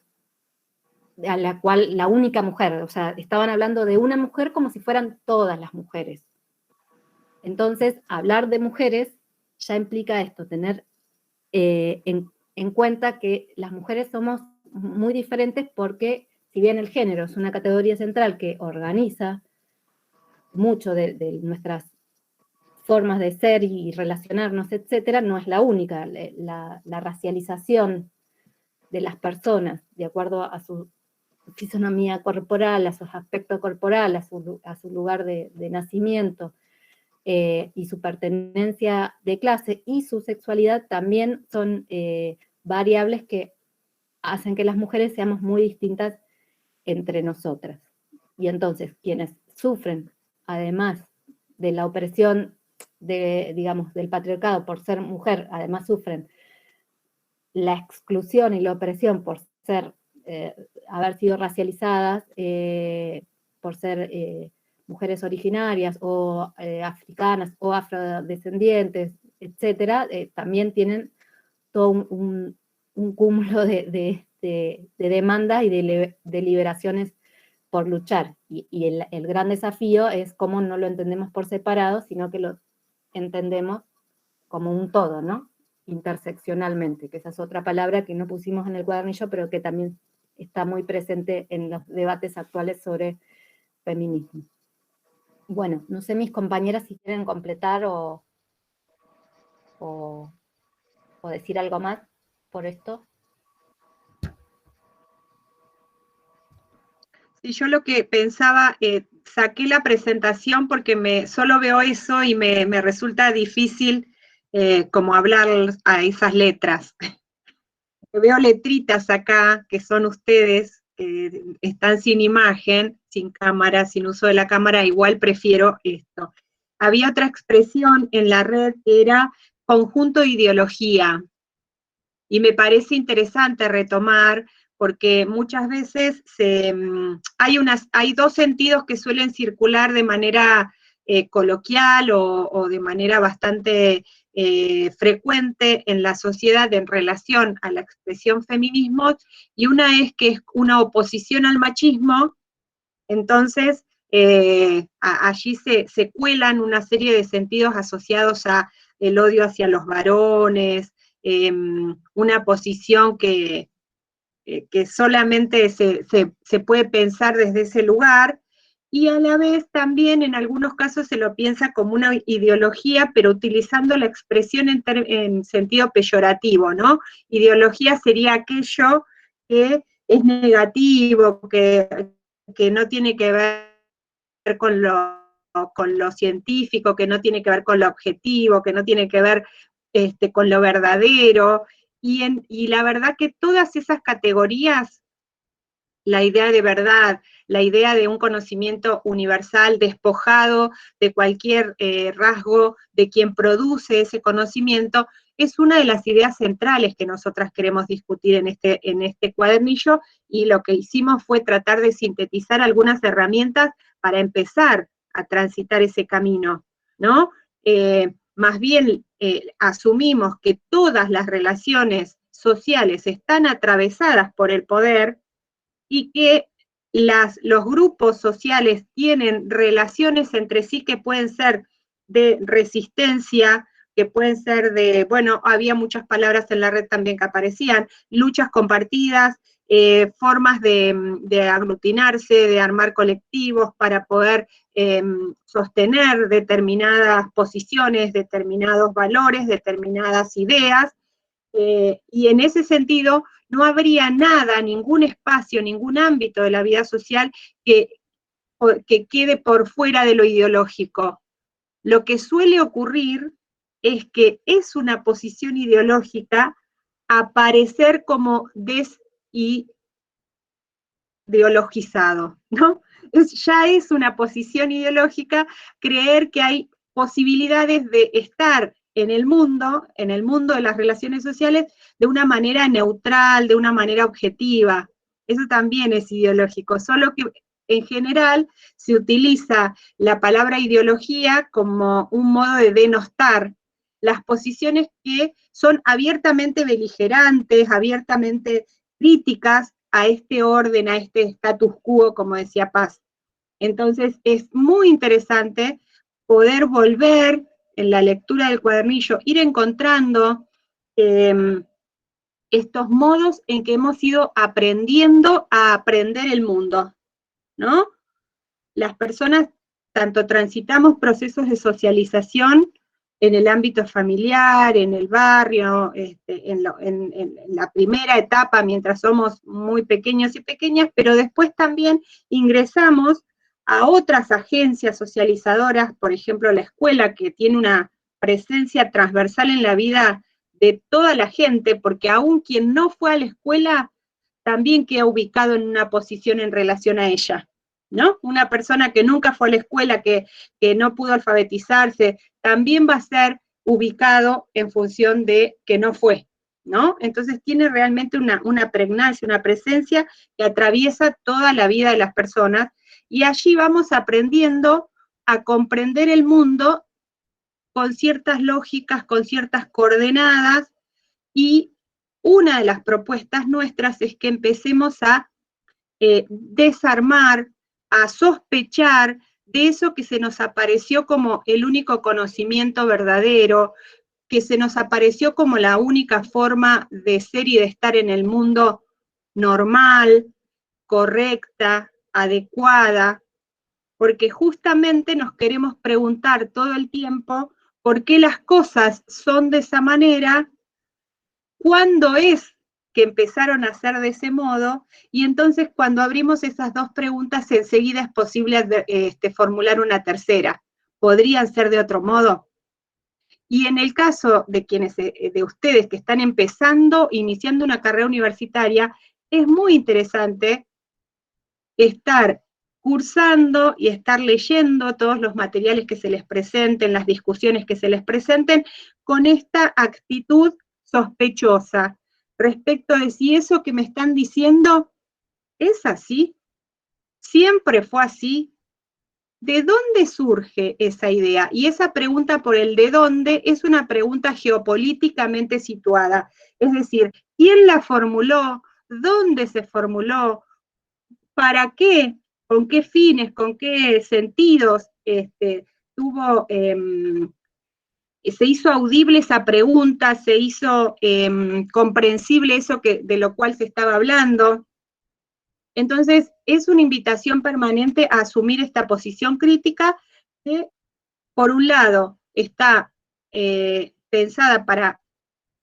a la única mujer, o sea, estaban hablando de una mujer como si fueran todas las mujeres. Entonces, hablar de mujeres ya implica esto, tener en cuenta que las mujeres somos muy diferentes, porque si bien el género es una categoría central que organiza mucho de nuestras formas de ser y relacionarnos, etcétera, no es la única. La racialización de las personas de acuerdo a su fisonomía corporal, a su aspecto corporal, a su lugar de nacimiento, y su pertenencia de clase y su sexualidad también son variables que hacen que las mujeres seamos muy distintas entre nosotras. Y entonces, quienes sufren, además de la opresión digamos, del patriarcado por ser mujer, además sufren la exclusión y la opresión por haber sido racializadas, por ser mujeres originarias o africanas o afrodescendientes, etcétera, también tienen todo un cúmulo de demandas y de liberaciones por luchar. Y el gran desafío es cómo no lo entendemos por separado, sino que lo entendemos como un todo, ¿no? Interseccionalmente, que esa es otra palabra que no pusimos en el cuadernillo, pero que también está muy presente en los debates actuales sobre feminismo. Bueno, no sé mis compañeras si quieren completar o decir algo más por esto. Sí, yo lo que pensaba, saqué la presentación porque solo veo eso y me resulta difícil como hablar a esas letras. Veo letritas acá, que son ustedes, que están sin imagen, sin cámara, sin uso de la cámara, igual prefiero esto. Había otra expresión en la red que era conjunto de ideología, y me parece interesante retomar, porque muchas veces hay dos sentidos que suelen circular de manera coloquial o de manera bastante frecuente en la sociedad en relación a la expresión feminismo, y una es que es una oposición al machismo. Entonces, allí se cuelan una serie de sentidos asociados a el odio hacia los varones, una posición que solamente se puede pensar desde ese lugar, y a la vez también en algunos casos se lo piensa como una ideología, pero utilizando la expresión en sentido peyorativo, ¿no? Ideología sería aquello que es negativo, que no tiene que ver con lo científico, que no tiene que ver con lo objetivo, que no tiene que ver con lo verdadero, y la verdad que todas esas categorías, la idea de verdad, la idea de un conocimiento universal despojado de cualquier rasgo de quien produce ese conocimiento, es una de las ideas centrales que nosotras queremos discutir en este cuadernillo, y lo que hicimos fue tratar de sintetizar algunas herramientas para empezar a transitar ese camino, ¿no? Más bien asumimos que todas las relaciones sociales están atravesadas por el poder, y que los grupos sociales tienen relaciones entre sí que pueden ser de resistencia, que pueden ser de, bueno, había muchas palabras en la red también que aparecían, luchas compartidas, formas de aglutinarse, de armar colectivos para poder sostener determinadas posiciones, determinados valores, determinadas ideas, y en ese sentido no habría nada, ningún espacio, ningún ámbito de la vida social que quede por fuera de lo ideológico. Lo que suele ocurrir es que es una posición ideológica aparecer como desideologizado, ¿no? Ya es una posición ideológica creer que hay posibilidades de estar en el mundo de las relaciones sociales, de una manera neutral, de una manera objetiva. Eso también es ideológico, solo que en general se utiliza la palabra ideología como un modo de denostar las posiciones que son abiertamente beligerantes, abiertamente críticas a este orden, a este status quo, como decía Paz. Entonces es muy interesante poder volver en la lectura del cuadernillo, ir encontrando estos modos en que hemos ido aprendiendo a aprender el mundo, ¿no? Las personas tanto transitamos procesos de socialización en el ámbito familiar, en el barrio, en la primera etapa mientras somos muy pequeños y pequeñas, pero después también ingresamos a otras agencias socializadoras, por ejemplo la escuela, que tiene una presencia transversal en la vida de toda la gente, porque aún quien no fue a la escuela también queda ubicado en una posición en relación a ella, ¿no? Una persona que nunca fue a la escuela, que no pudo alfabetizarse, también va a ser ubicado en función de que no fue, ¿no? Entonces tiene realmente una pregnancia, una presencia que atraviesa toda la vida de las personas, y allí vamos aprendiendo a comprender el mundo con ciertas lógicas, con ciertas coordenadas, y una de las propuestas nuestras es que empecemos a desarmar, a sospechar de eso que se nos apareció como el único conocimiento verdadero, que se nos apareció como la única forma de ser y de estar en el mundo normal, correcta, adecuada, porque justamente nos queremos preguntar todo el tiempo por qué las cosas son de esa manera, cuándo es que empezaron a ser de ese modo, y entonces cuando abrimos esas dos preguntas enseguida es posible formular una tercera. ¿Podrían ser de otro modo? Y en el caso de de ustedes que están iniciando una carrera universitaria, es muy interesante estar cursando y estar leyendo todos los materiales que se les presenten, las discusiones que se les presenten, con esta actitud sospechosa respecto de si eso que me están diciendo es así, siempre fue así, ¿de dónde surge esa idea? Y esa pregunta por el de dónde es una pregunta geopolíticamente situada. Es decir, ¿quién la formuló? ¿Dónde se formuló? ¿Para qué? ¿Con qué fines? ¿Con qué sentidos tuvo... se hizo audible esa pregunta, se hizo comprensible eso de lo cual se estaba hablando. Entonces, es una invitación permanente a asumir esta posición crítica que, por un lado, está pensada para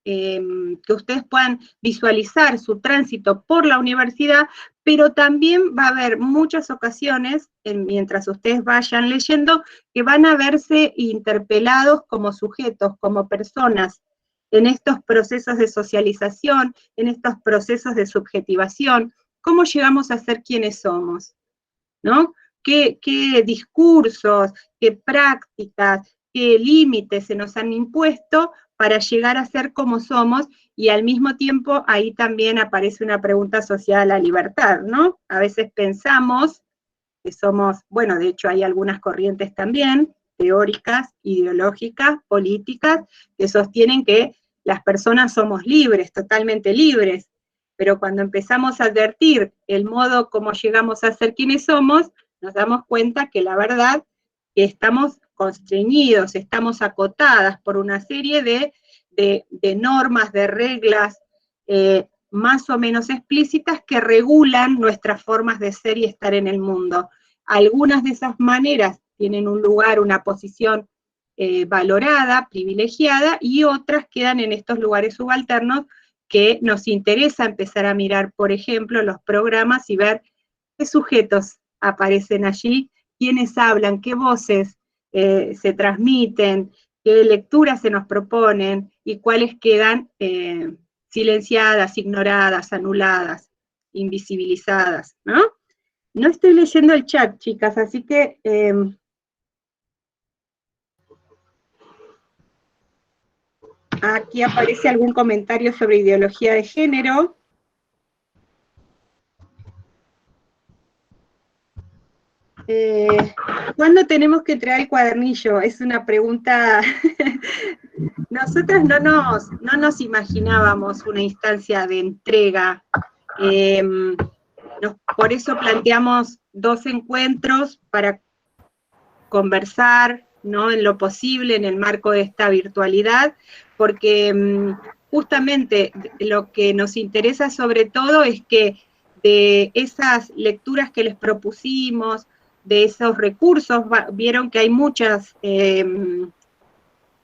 que ustedes puedan visualizar su tránsito por la universidad, pero también va a haber muchas ocasiones, mientras ustedes vayan leyendo, que van a verse interpelados como sujetos, como personas, en estos procesos de socialización, en estos procesos de subjetivación. ¿Cómo llegamos a ser quienes somos? ¿No? ¿Qué discursos, qué prácticas, qué límites se nos han impuesto para llegar a ser como somos? Y al mismo tiempo ahí también aparece una pregunta asociada a la libertad, ¿no? A veces pensamos que somos, bueno, de hecho hay algunas corrientes también, teóricas, ideológicas, políticas, que sostienen que las personas somos libres, totalmente libres, pero cuando empezamos a advertir el modo como llegamos a ser quienes somos, nos damos cuenta que la verdad que estamos constreñidos, estamos acotadas por una serie de normas, de reglas más o menos explícitas que regulan nuestras formas de ser y estar en el mundo. Algunas de esas maneras tienen un lugar, una posición valorada, privilegiada, y otras quedan en estos lugares subalternos que nos interesa empezar a mirar, por ejemplo, los programas y ver qué sujetos aparecen allí, quiénes hablan, qué voces se transmiten, qué lecturas se nos proponen y cuáles quedan silenciadas, ignoradas, anuladas, invisibilizadas, ¿no? No estoy leyendo el chat, chicas, así que... aquí aparece algún comentario sobre ideología de género. ¿Cuándo tenemos que traer el cuadernillo? Es una pregunta... Nosotras no nos imaginábamos una instancia de entrega. Por eso planteamos 2 encuentros para conversar, ¿no? En lo posible, en el marco de esta virtualidad, porque justamente lo que nos interesa sobre todo es que de esas lecturas que les propusimos, de esos recursos, vieron que hay muchas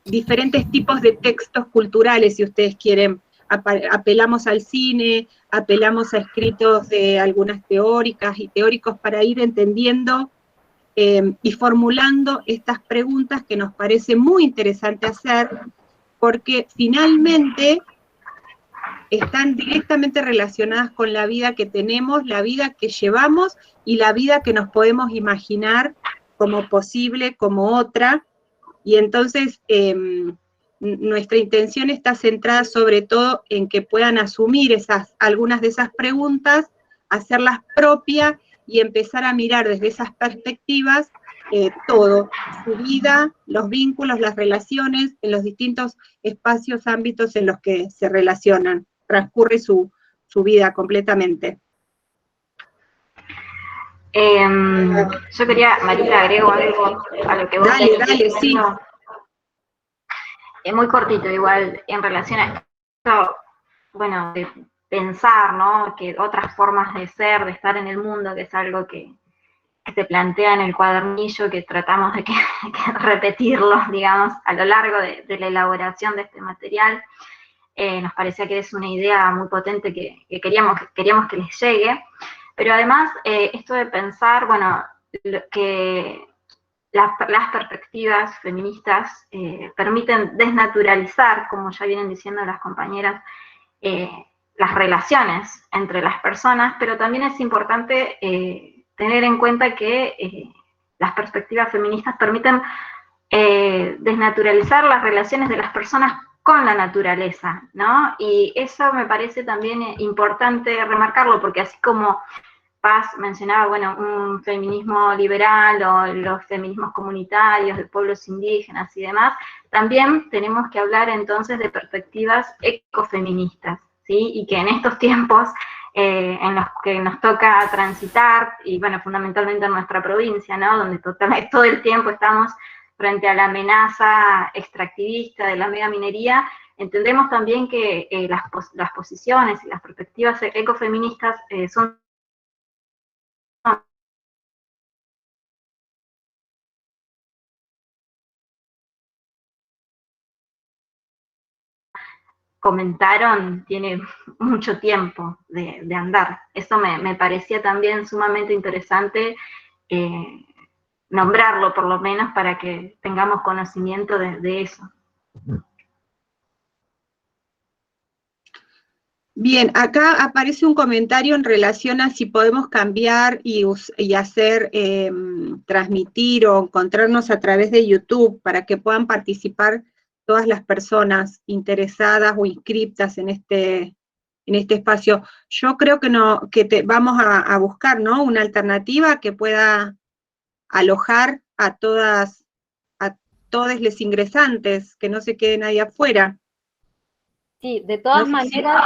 diferentes tipos de textos culturales, si ustedes quieren. Apelamos al cine, apelamos a escritos de algunas teóricas y teóricos para ir entendiendo y formulando estas preguntas que nos parece muy interesante hacer, porque finalmente están directamente relacionadas con la vida que tenemos, la vida que llevamos y la vida que nos podemos imaginar como posible, como otra, y entonces nuestra intención está centrada sobre todo en que puedan asumir algunas de esas preguntas, hacerlas propias y empezar a mirar desde esas perspectivas todo, su vida, los vínculos, las relaciones, en los distintos espacios, ámbitos en los que se relacionan, transcurre su vida completamente. Yo quería, Marita, agrego algo a lo que vos decís. Dale, sí. Es muy cortito igual, en relación a esto, bueno, de pensar, ¿no? Que otras formas de ser, de estar en el mundo, que es algo que se plantea en el cuadernillo, que tratamos de que repetirlo, digamos, a lo largo de la elaboración de este material. Nos parecía que es una idea muy potente que queríamos que les llegue, pero además esto de pensar, bueno, que las perspectivas feministas permiten desnaturalizar, como ya vienen diciendo las compañeras, las relaciones entre las personas, pero también es importante tener en cuenta que las perspectivas feministas permiten desnaturalizar las relaciones de las personas con la naturaleza, ¿no? Y eso me parece también importante remarcarlo, porque así como Paz mencionaba, bueno, un feminismo liberal o los feminismos comunitarios de pueblos indígenas y demás, también tenemos que hablar entonces de perspectivas ecofeministas, ¿sí? Y que en estos tiempos en los que nos toca transitar, y bueno, fundamentalmente en nuestra provincia, ¿no? Donde todo el tiempo estamos frente a la amenaza extractivista de la megaminería, entendemos también que las posiciones y las perspectivas ecofeministas son comentaron, tiene mucho tiempo de andar. Eso me parecía también sumamente interesante nombrarlo, por lo menos, para que tengamos conocimiento de eso. Bien, acá aparece un comentario en relación a si podemos cambiar y hacer, transmitir o encontrarnos a través de YouTube para que puedan participar todas las personas interesadas o inscriptas en este espacio. Yo creo que no, vamos a buscar, ¿no? Una alternativa que pueda alojar a todos los ingresantes, que no se queden ahí afuera. Sí, de todas maneras...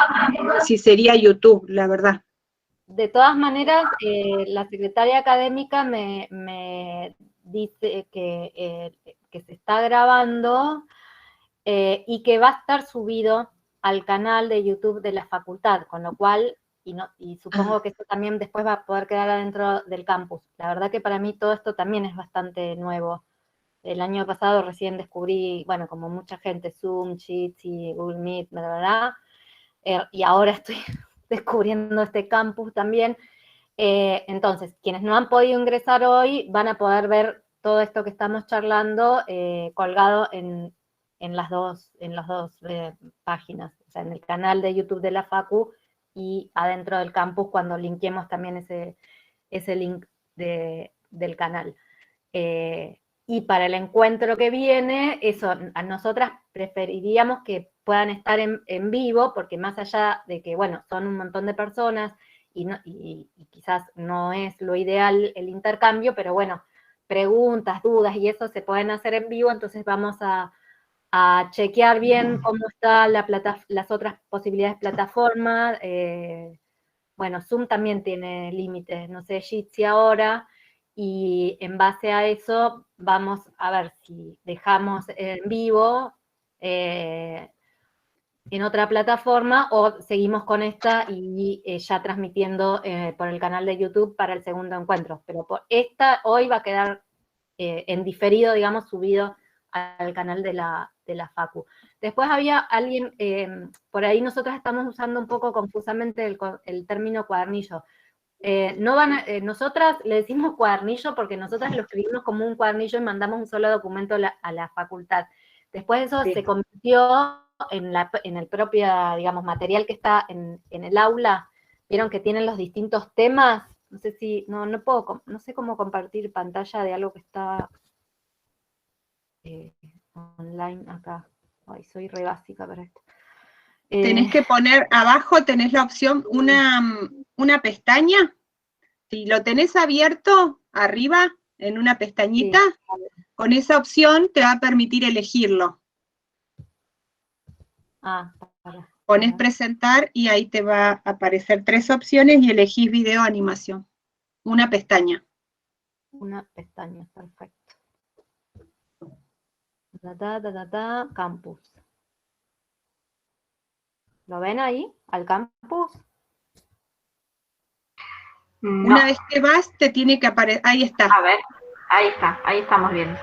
Si sería YouTube, la verdad. De todas maneras, la secretaria académica me dice que se está grabando y que va a estar subido al canal de YouTube de la facultad, con lo cual, y supongo que esto también después va a poder quedar adentro del campus. La verdad que para mí todo esto también es bastante nuevo. El año pasado recién descubrí, bueno, como mucha gente, Zoom, Jitsi, Google Meet, bla, bla, bla, y ahora estoy descubriendo este campus también. Entonces, quienes no han podido ingresar hoy van a poder ver todo esto que estamos charlando colgado en las dos páginas, o sea, en el canal de YouTube de la Facu y adentro del campus cuando linkeemos también ese link del canal. Y para el encuentro que viene, eso, a nosotras preferiríamos que puedan estar en vivo, porque más allá de que, bueno, son un montón de personas y quizás no es lo ideal el intercambio, pero bueno, preguntas, dudas y eso se pueden hacer en vivo, entonces vamos a chequear bien cómo están las otras posibilidades de plataforma. Bueno, Zoom también tiene límites, no sé, Jitsi ahora, y en base a eso vamos a ver si dejamos en vivo en otra plataforma o seguimos con esta y ya transmitiendo por el canal de YouTube para el segundo encuentro. Pero por esta hoy va a quedar en diferido, digamos, subido al canal de la Facu. Después había alguien, por ahí nosotros estamos usando un poco confusamente el término cuadernillo. Nosotras le decimos cuadernillo porque nosotras lo escribimos como un cuadernillo y mandamos un solo documento a la facultad. Después eso se convirtió en el propio, digamos, material que está en el aula. Vieron que tienen los distintos temas. No sé si, no sé cómo compartir pantalla de algo que está online acá. Ay, soy re básica para esto. Tenés que poner abajo, tenés la opción, una pestaña. Si lo tenés abierto, arriba, en una pestañita, sí, con esa opción te va a permitir elegirlo. Pones presentar y ahí te va a aparecer 3 opciones y elegís video animación. Una pestaña. Una pestaña, perfecto. Campus. ¿Lo ven ahí? ¿Al campus? No. Una vez que vas, te tiene que aparecer. Ahí está. A ver, ahí estamos viendo.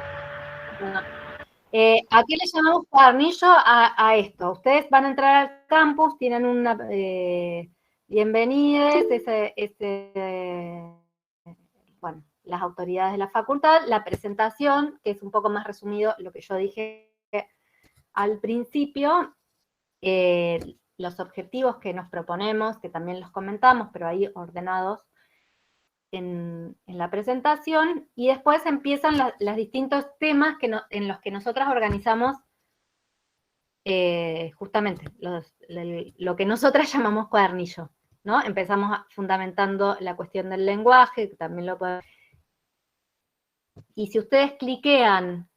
Bueno, ¿a qué le llamamos cuadernillo a esto? Ustedes van a entrar al campus, tienen una bienvenides, bueno, las autoridades de la facultad, la presentación, que es un poco más resumido lo que yo dije al principio, los objetivos que nos proponemos, que también los comentamos, pero ahí ordenados en la presentación, y después empiezan los distintos temas en los que nosotras organizamos justamente lo que nosotras llamamos cuadernillo, ¿no? Empezamos fundamentando la cuestión del lenguaje, que también lo podemos... Y si ustedes cliquean,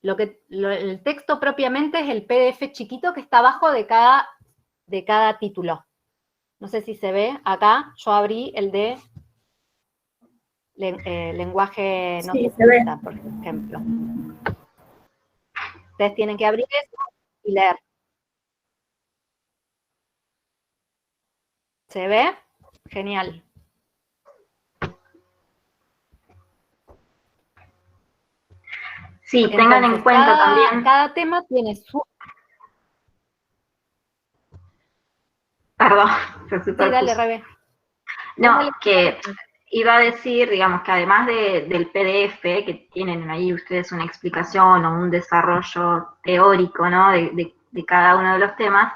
el texto propiamente es el PDF chiquito que está abajo de cada título. No sé si se ve acá, yo abrí el de lenguaje no ficcionista, por ejemplo. Ustedes tienen que abrir eso y leer. ¿Se ve? Genial. Sí, tengan en cuenta también... Cada tema tiene su... Perdón, sí, dale, Rebe. No, que iba a decir, digamos, que además del PDF, que tienen ahí ustedes una explicación o un desarrollo teórico, ¿no?, de cada uno de los temas,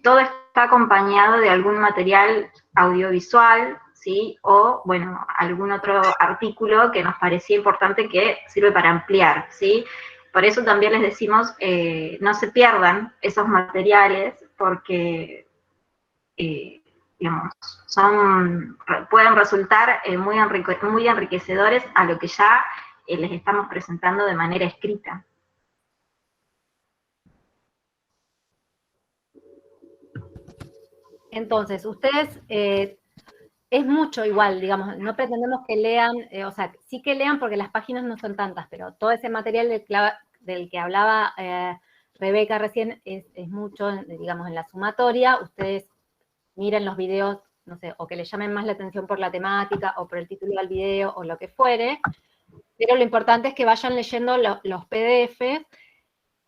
todo está acompañado de algún material audiovisual, ¿sí? O, bueno, algún otro artículo que nos parecía importante que sirve para ampliar, ¿sí? Por eso también les decimos, no se pierdan esos materiales, porque... digamos, pueden resultar muy enriquecedores a lo que ya les estamos presentando de manera escrita. Entonces, ustedes, es mucho igual, digamos, no pretendemos que lean, o sea, sí que lean porque las páginas no son tantas, pero todo ese material del que hablaba Rebeca recién es mucho, digamos, en la sumatoria. Ustedes miren los videos, no sé, o que les llamen más la atención por la temática, o por el título del video, o lo que fuere, pero lo importante es que vayan leyendo los PDFs,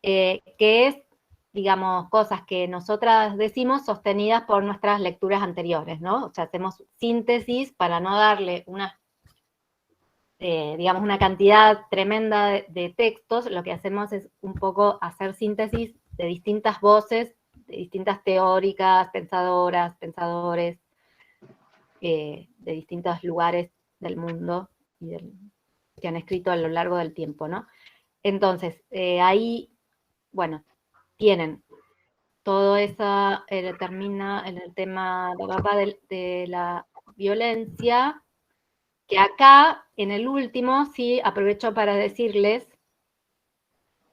que es, digamos, cosas que nosotras decimos sostenidas por nuestras lecturas anteriores, ¿no? O sea, hacemos síntesis para no darle digamos, una cantidad tremenda de textos. Lo que hacemos es un poco hacer síntesis de distintas voces, de distintas teóricas, pensadoras, pensadores, de distintos lugares del mundo y que han escrito a lo largo del tiempo, ¿no? Entonces, ahí, bueno, tienen todo eso, termina en el tema de la violencia, que acá, en el último, sí, aprovecho para decirles,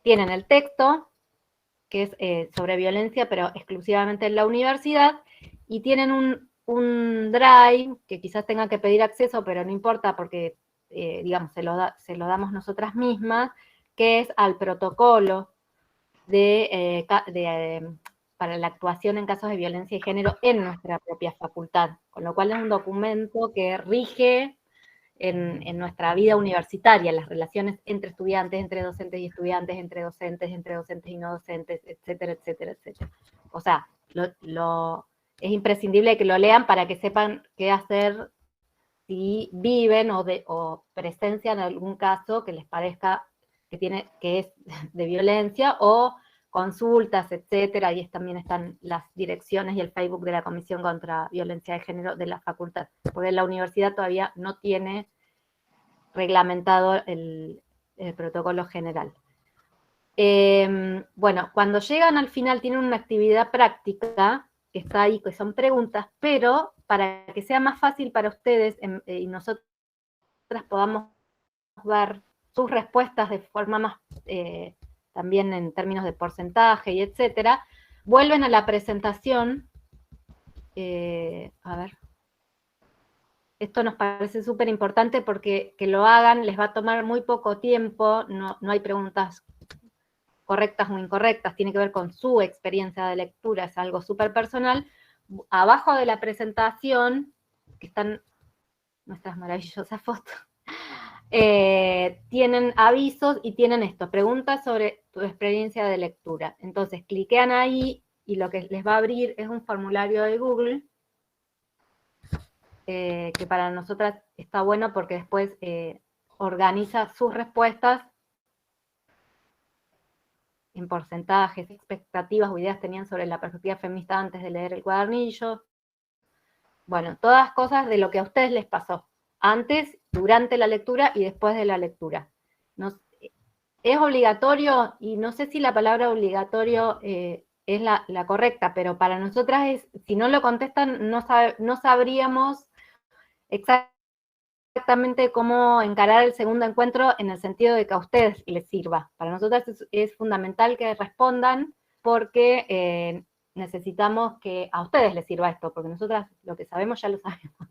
tienen el texto, que es sobre violencia, pero exclusivamente en la universidad, y tienen un drive, que quizás tengan que pedir acceso, pero no importa porque, digamos, se lo damos nosotras mismas, que es al protocolo para la actuación en casos de violencia de género en nuestra propia facultad, con lo cual es un documento que rige en nuestra vida universitaria, las relaciones entre estudiantes, entre docentes y estudiantes, entre docentes y no docentes, etcétera, etcétera, etcétera. O sea, es imprescindible que lo lean para que sepan qué hacer si viven o presencian algún caso que les parezca que es de violencia, o consultas, etcétera. Ahí también están las direcciones y el Facebook de la Comisión contra Violencia de Género de la facultad, porque la universidad todavía no tiene reglamentado el protocolo general. Bueno, cuando llegan al final tienen una actividad práctica que está ahí, que son preguntas, pero para que sea más fácil para ustedes y nosotras podamos ver sus respuestas de forma más, también en términos de porcentaje y etcétera, vuelven a la presentación. A ver. Esto nos parece súper importante porque que lo hagan les va a tomar muy poco tiempo, no hay preguntas correctas o incorrectas, tiene que ver con su experiencia de lectura, es algo súper personal. Abajo de la presentación, que están nuestras maravillosas fotos, tienen avisos y tienen esto, preguntas sobre tu experiencia de lectura. Entonces, cliquean ahí y lo que les va a abrir es un formulario de Google, que para nosotras está bueno porque después organiza sus respuestas en porcentajes, expectativas o ideas tenían sobre la perspectiva feminista antes de leer el cuadernillo. Bueno, todas cosas de lo que a ustedes les pasó, antes, durante la lectura y después de la lectura. Es obligatorio, y no sé si la palabra obligatorio es es la correcta, pero para nosotras es, si no lo contestan, no sabríamos exactamente cómo encarar el segundo encuentro en el sentido de que a ustedes les sirva. Para nosotras es fundamental que respondan porque necesitamos que a ustedes les sirva esto, porque nosotras lo que sabemos ya lo sabemos.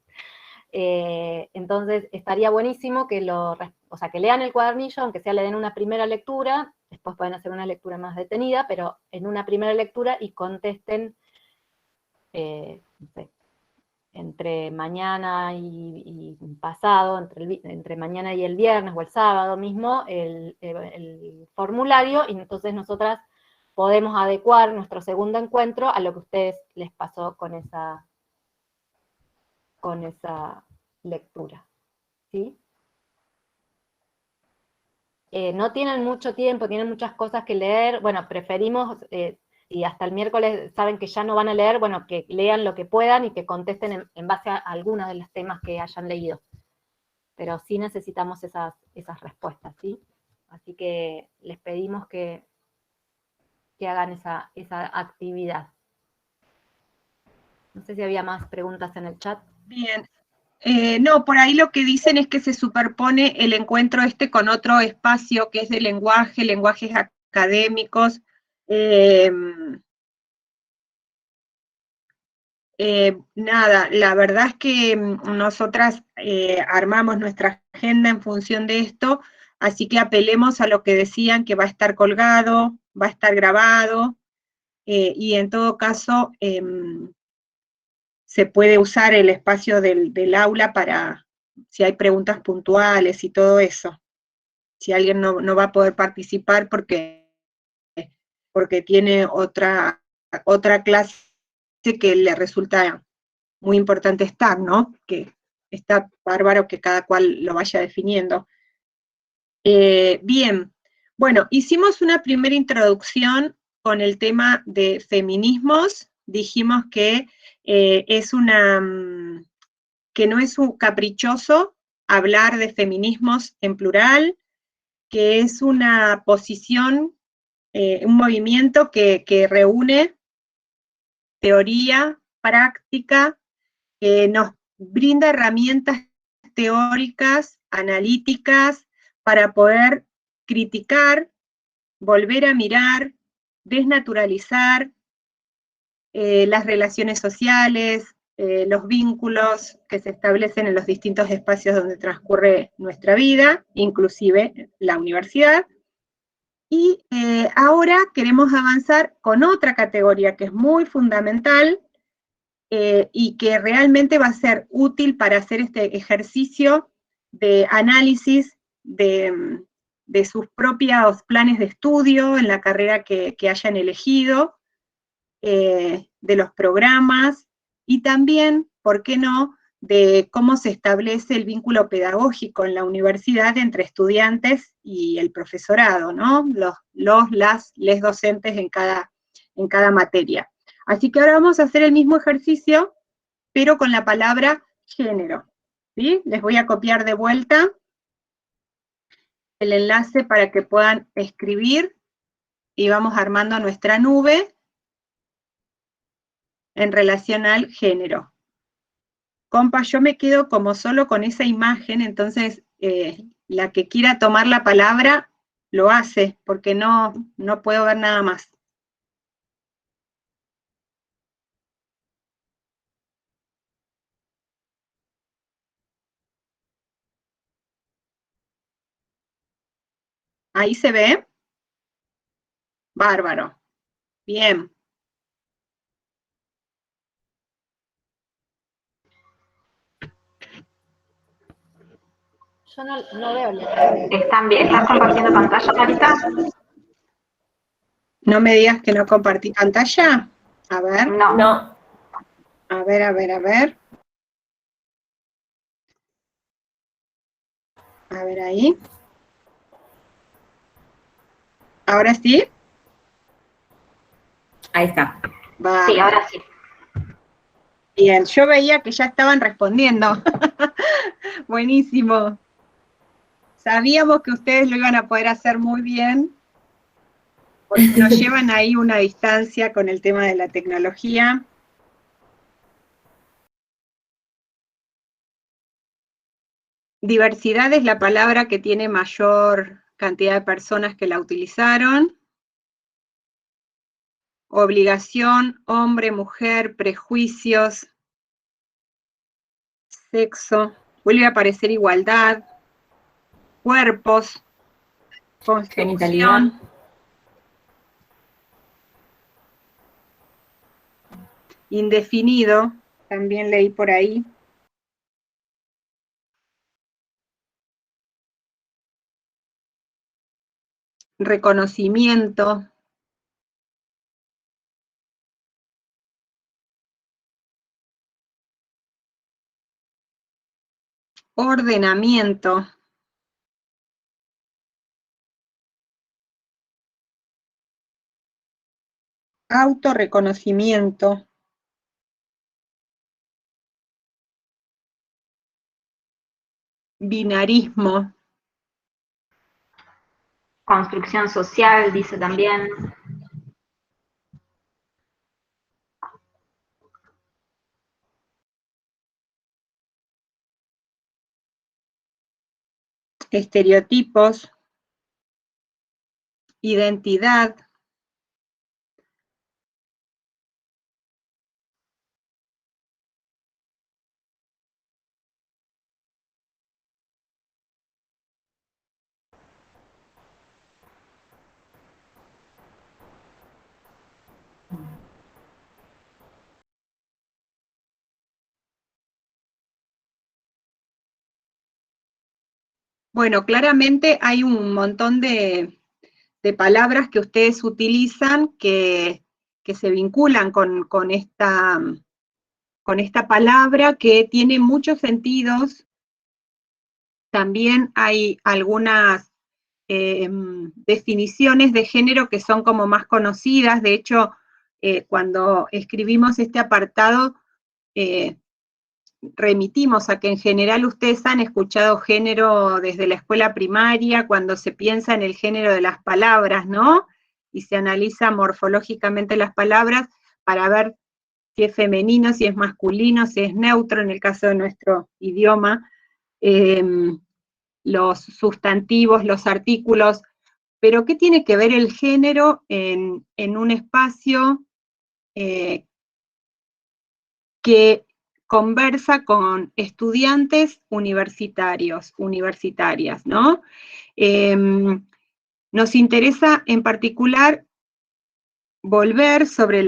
Entonces estaría buenísimo que que lean el cuadernillo, aunque sea le den una primera lectura, después pueden hacer una lectura más detenida, pero en una primera lectura y contesten, no sé, entre mañana y pasado, entre mañana y el viernes o el sábado mismo, el formulario, y entonces nosotras podemos adecuar nuestro segundo encuentro a lo que a ustedes les pasó con esa lectura, ¿sí? No tienen mucho tiempo, tienen muchas cosas que leer, bueno, preferimos, y hasta el miércoles saben que ya no van a leer, bueno, que lean lo que puedan y que contesten en base a algunos de los temas que hayan leído. Pero sí necesitamos esas respuestas, ¿sí? Así que les pedimos que hagan esa actividad. No sé si había más preguntas en el chat. Bien. No, por ahí lo que dicen es que se superpone el encuentro con otro espacio que es de lenguajes académicos. Nada, la verdad es que nosotras armamos nuestra agenda en función de esto, así que apelemos a lo que decían, que va a estar colgado, va a estar grabado, y en todo caso se puede usar el espacio del aula para, si hay preguntas puntuales y todo eso. Si alguien no va a poder participar porque tiene otra clase que le resulta muy importante estar, ¿no? Que está bárbaro que cada cual lo vaya definiendo. Bien, bueno, hicimos una primera introducción con el tema de feminismos. Dijimos que que no es un caprichoso hablar de feminismos en plural, que es una posición, un movimiento que reúne teoría, práctica, que nos brinda herramientas teóricas, analíticas, para poder criticar, volver a mirar, desnaturalizar las relaciones sociales, los vínculos que se establecen en los distintos espacios donde transcurre nuestra vida, inclusive la universidad. Y ahora queremos avanzar con otra categoría que es muy fundamental y que realmente va a ser útil para hacer este ejercicio de análisis de sus propios planes de estudio en la carrera que hayan elegido, de los programas, y también, ¿por qué no?, de cómo se establece el vínculo pedagógico en la universidad entre estudiantes y el profesorado, ¿no? Les docentes en cada materia. Así que ahora vamos a hacer el mismo ejercicio, pero con la palabra género, ¿sí? Les voy a copiar de vuelta el enlace para que puedan escribir, y vamos armando nuestra nube en relación al género. Compa, yo me quedo como solo con esa imagen, entonces la que quiera tomar la palabra lo hace, porque no puedo ver nada más. ¿Ahí se ve? Bárbaro. Bien. Yo no veo. ¿Estás compartiendo pantalla, Marita? No me digas que no compartí pantalla. A ver. No. A ver. A ver ahí. ¿Ahora sí? Ahí está. Va. Sí, ahora sí. Bien, yo veía que ya estaban respondiendo. Buenísimo. Sabíamos que ustedes lo iban a poder hacer muy bien. porque nos llevan ahí una distancia con el tema de la tecnología. Diversidad es la palabra que tiene mayor cantidad de personas que la utilizaron. Obligación, hombre, mujer, prejuicios, sexo. Vuelve a aparecer igualdad, cuerpos, Genitalidad. construcción, indefinido, también leí por ahí. Reconocimiento. Ordenamiento. Autorreconocimiento. Binarismo. Construcción social, dice también. Estereotipos. Identidad. Bueno, claramente hay un montón de palabras que ustedes utilizan que se vinculan con esta palabra, que tiene muchos sentidos. También hay algunas definiciones de género que son como más conocidas. De hecho, cuando escribimos este apartado, remitimos a que en general ustedes han escuchado género desde la escuela primaria, cuando se piensa en el género de las palabras, ¿no? Y se analiza morfológicamente las palabras para ver si es femenino, si es masculino, si es neutro, en el caso de nuestro idioma, los sustantivos, los artículos. Pero ¿qué tiene que ver el género en un espacio que conversa con estudiantes universitarios, universitarias, ¿no? Nos interesa en particular volver sobre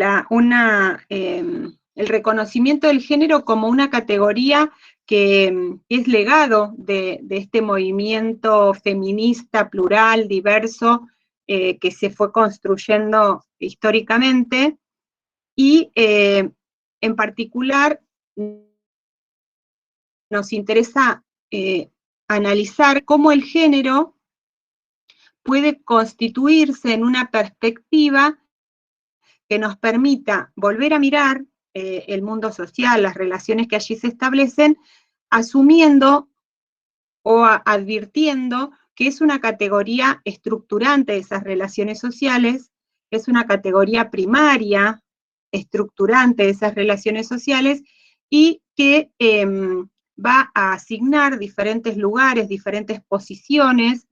el reconocimiento del género como una categoría que es legado de este movimiento feminista, plural, diverso, que se fue construyendo históricamente, y en particular nos interesa analizar cómo el género puede constituirse en una perspectiva que nos permita volver a mirar el mundo social, las relaciones que allí se establecen, asumiendo o advirtiendo que es una categoría estructurante de esas relaciones sociales, es una categoría primaria, estructurante de esas relaciones sociales, y que va a asignar diferentes lugares, diferentes posiciones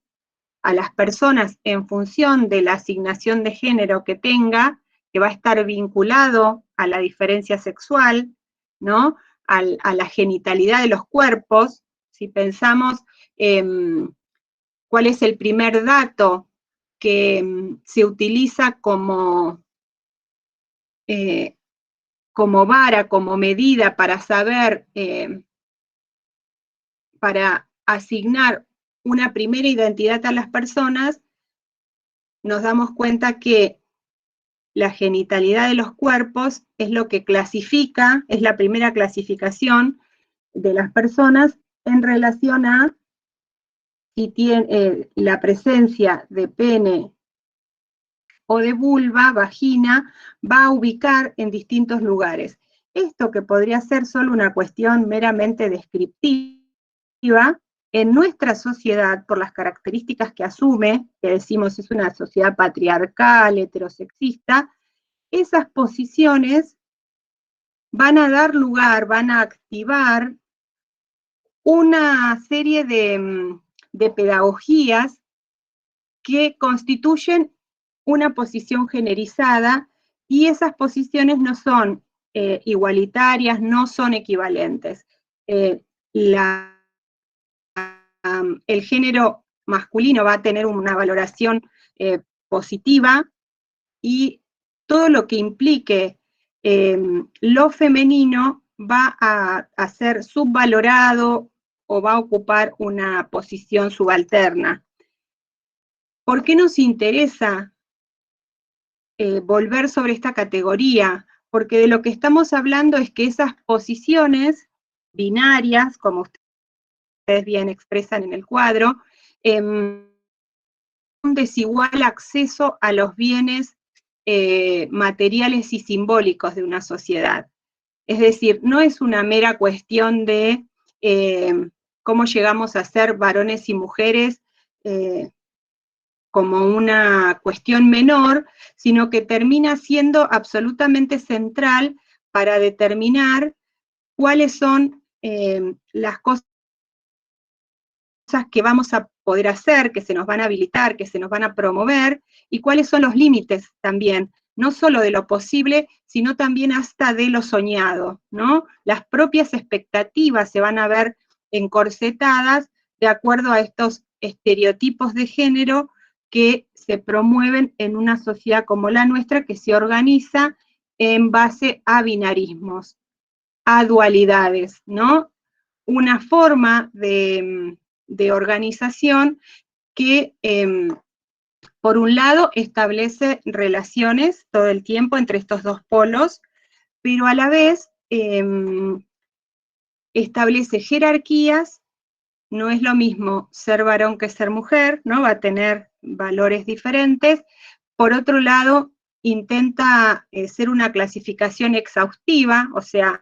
a las personas en función de la asignación de género que tenga, que va a estar vinculado a la diferencia sexual, ¿no? A la genitalidad de los cuerpos. Si pensamos cuál es el primer dato que se utiliza como vara, como medida para saber, para asignar una primera identidad a las personas, nos damos cuenta que la genitalidad de los cuerpos es lo que clasifica, es la primera clasificación de las personas en relación a si tiene la presencia de pene o de vulva, vagina, va a ubicar en distintos lugares. Esto, que podría ser solo una cuestión meramente descriptiva, en nuestra sociedad, por las características que asume, que decimos es una sociedad patriarcal, heterosexista, esas posiciones van a dar lugar, van a activar una serie de pedagogías que constituyen una posición generizada, y esas posiciones no son igualitarias, no son equivalentes. El género masculino va a tener una valoración positiva, y todo lo que implique lo femenino va a ser subvalorado o va a ocupar una posición subalterna. ¿Por qué nos interesa volver sobre esta categoría? Porque de lo que estamos hablando es que esas posiciones binarias, como ustedes bien expresan en el cuadro, un desigual acceso a los bienes materiales y simbólicos de una sociedad. Es decir, no es una mera cuestión de cómo llegamos a ser varones y mujeres como una cuestión menor, sino que termina siendo absolutamente central para determinar cuáles son las cosas que vamos a poder hacer, que se nos van a habilitar, que se nos van a promover, y cuáles son los límites también, no solo de lo posible, sino también hasta de lo soñado, ¿no? Las propias expectativas se van a ver encorsetadas de acuerdo a estos estereotipos de género que se promueven en una sociedad como la nuestra, que se organiza en base a binarismos, a dualidades, ¿no? Una forma de organización que, por un lado, establece relaciones todo el tiempo entre estos dos polos, pero a la vez establece jerarquías. No es lo mismo ser varón que ser mujer, ¿no? Va a tener valores diferentes. Por otro lado, intenta ser una clasificación exhaustiva, o sea,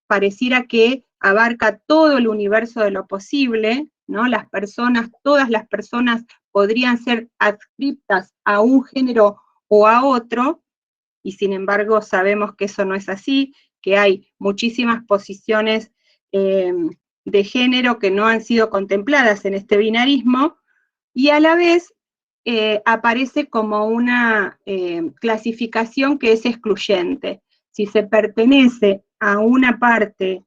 pareciera que abarca todo el universo de lo posible, ¿no? Las personas, todas las personas podrían ser adscriptas a un género o a otro, y sin embargo sabemos que eso no es así, que hay muchísimas posiciones de género que no han sido contempladas en este binarismo, y a la vez aparece como una clasificación que es excluyente. Si se pertenece a una parte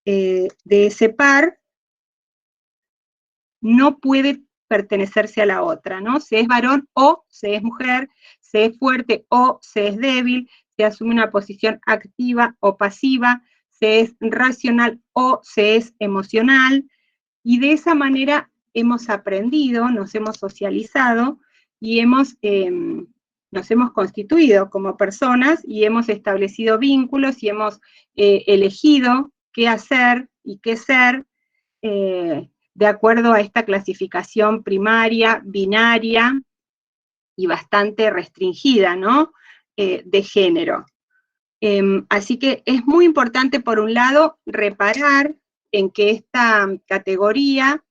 de ese par, no puede pertenecerse a la otra, ¿no? Se es varón o se es mujer, se es fuerte o se es débil, se asume una posición activa o pasiva, se es racional o se es emocional, y de esa manera hemos aprendido, nos hemos socializado y nos hemos constituido como personas, y hemos establecido vínculos y hemos elegido qué hacer y qué ser de acuerdo a esta clasificación primaria, binaria y bastante restringida, ¿no? De género. Así que es muy importante, por un lado, reparar en que esta categoría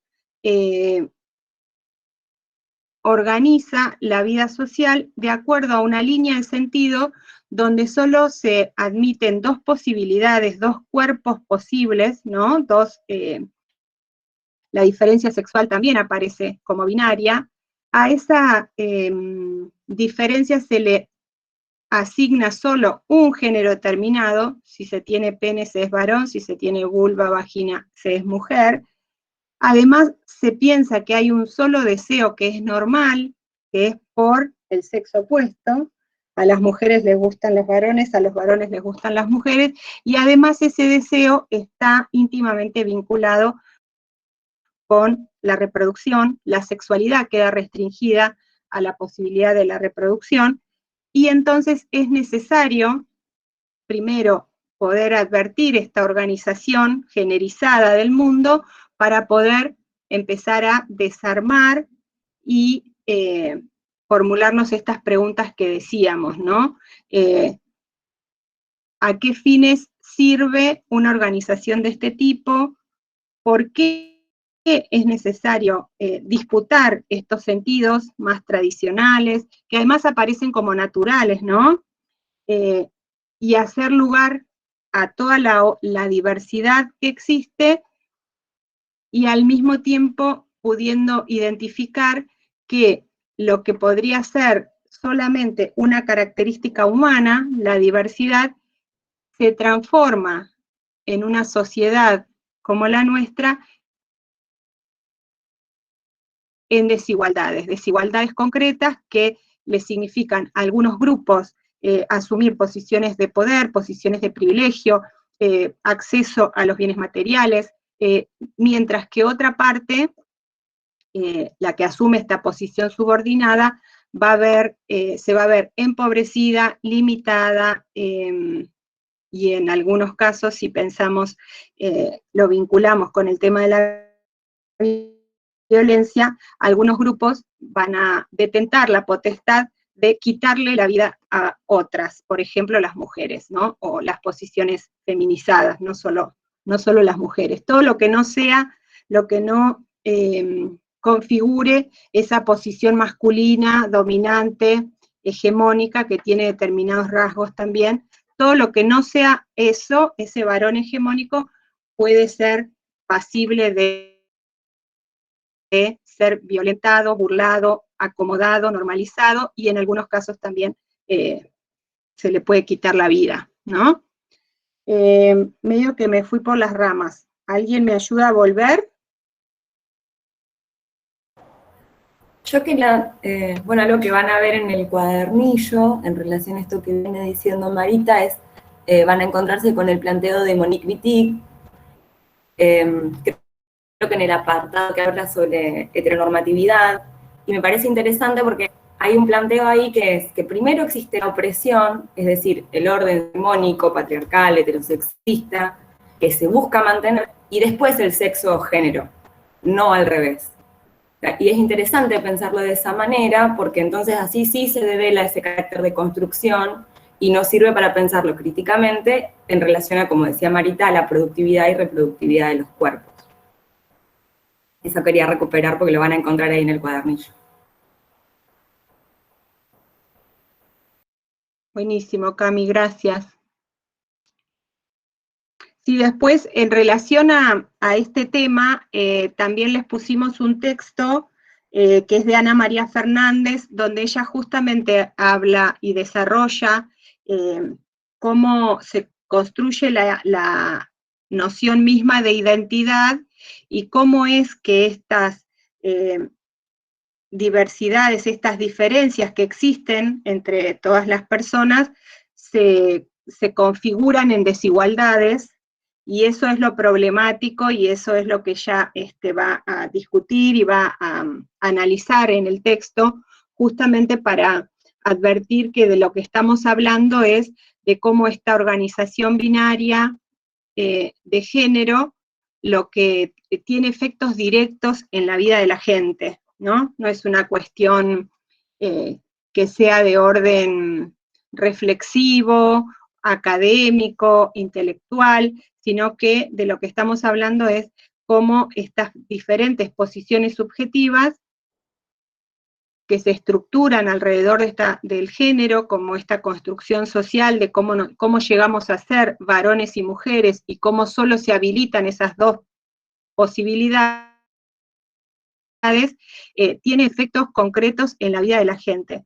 organiza la vida social de acuerdo a una línea de sentido donde solo se admiten dos posibilidades, dos cuerpos posibles, ¿no? La diferencia sexual también aparece como binaria. A esa diferencia se le asigna solo un género determinado. Si se tiene pene, se es varón; si se tiene vulva, vagina, se es mujer. Además, se piensa que hay un solo deseo que es normal, que es por el sexo opuesto. A las mujeres les gustan los varones, a los varones les gustan las mujeres, y además ese deseo está íntimamente vinculado con la reproducción. La sexualidad queda restringida a la posibilidad de la reproducción, y entonces es necesario, primero, poder advertir esta organización generizada del mundo para poder empezar a desarmar y formularnos estas preguntas que decíamos, ¿no? ¿A qué fines sirve una organización de este tipo? ¿Por qué es necesario disputar estos sentidos más tradicionales, que además aparecen como naturales, ¿no? Y hacer lugar a toda la diversidad que existe, y al mismo tiempo pudiendo identificar que lo que podría ser solamente una característica humana, la diversidad, se transforma en una sociedad como la nuestra en desigualdades concretas que le significan a algunos grupos asumir posiciones de poder, posiciones de privilegio, acceso a los bienes materiales, mientras que otra parte, la que asume esta posición subordinada, se va a ver empobrecida, limitada, y en algunos casos, si pensamos, lo vinculamos con el tema de la violencia, algunos grupos van a detentar la potestad de quitarle la vida a otras, por ejemplo las mujeres, ¿no? O las posiciones feminizadas, no solo las mujeres. Todo lo que no sea, lo que no configure esa posición masculina, dominante, hegemónica, que tiene determinados rasgos también, todo lo que no sea eso, ese varón hegemónico, puede ser pasible de ser violentado, burlado, acomodado, normalizado, y en algunos casos también se le puede quitar la vida, ¿no? Medio que me fui por las ramas. ¿Alguien me ayuda a volver? Yo quería, bueno, algo que van a ver en el cuadernillo, en relación a esto que viene diciendo Marita, es, van a encontrarse con el planteo de Monique Wittig, creo que en el apartado que habla sobre heteronormatividad, y me parece interesante porque hay un planteo ahí que es que primero existe la opresión, es decir, el orden hegemónico, patriarcal, heterosexista, que se busca mantener, y después el sexo o género, no al revés. Y es interesante pensarlo de esa manera, porque entonces así sí se devela ese carácter de construcción y nos sirve para pensarlo críticamente en relación a, como decía Marita, la productividad y reproductividad de los cuerpos. Eso quería recuperar porque lo van a encontrar ahí en el cuadernillo. Buenísimo, Cami, gracias. Sí, después, en relación a este tema, también les pusimos un texto que es de Ana María Fernández, donde ella justamente habla y desarrolla cómo se construye la noción misma de identidad y cómo es que estas diversidades, estas diferencias que existen entre todas las personas, se configuran en desigualdades, y eso es lo problemático, y eso es lo que ella va a discutir y va a analizar en el texto, justamente para advertir que de lo que estamos hablando es de cómo esta organización binaria de género, lo que tiene efectos directos en la vida de la gente, ¿no? No es una cuestión que sea de orden reflexivo, académico, intelectual, sino que de lo que estamos hablando es cómo estas diferentes posiciones subjetivas que se estructuran alrededor del género, como esta construcción social de cómo llegamos a ser varones y mujeres, y cómo solo se habilitan esas dos posibilidades, tiene efectos concretos en la vida de la gente,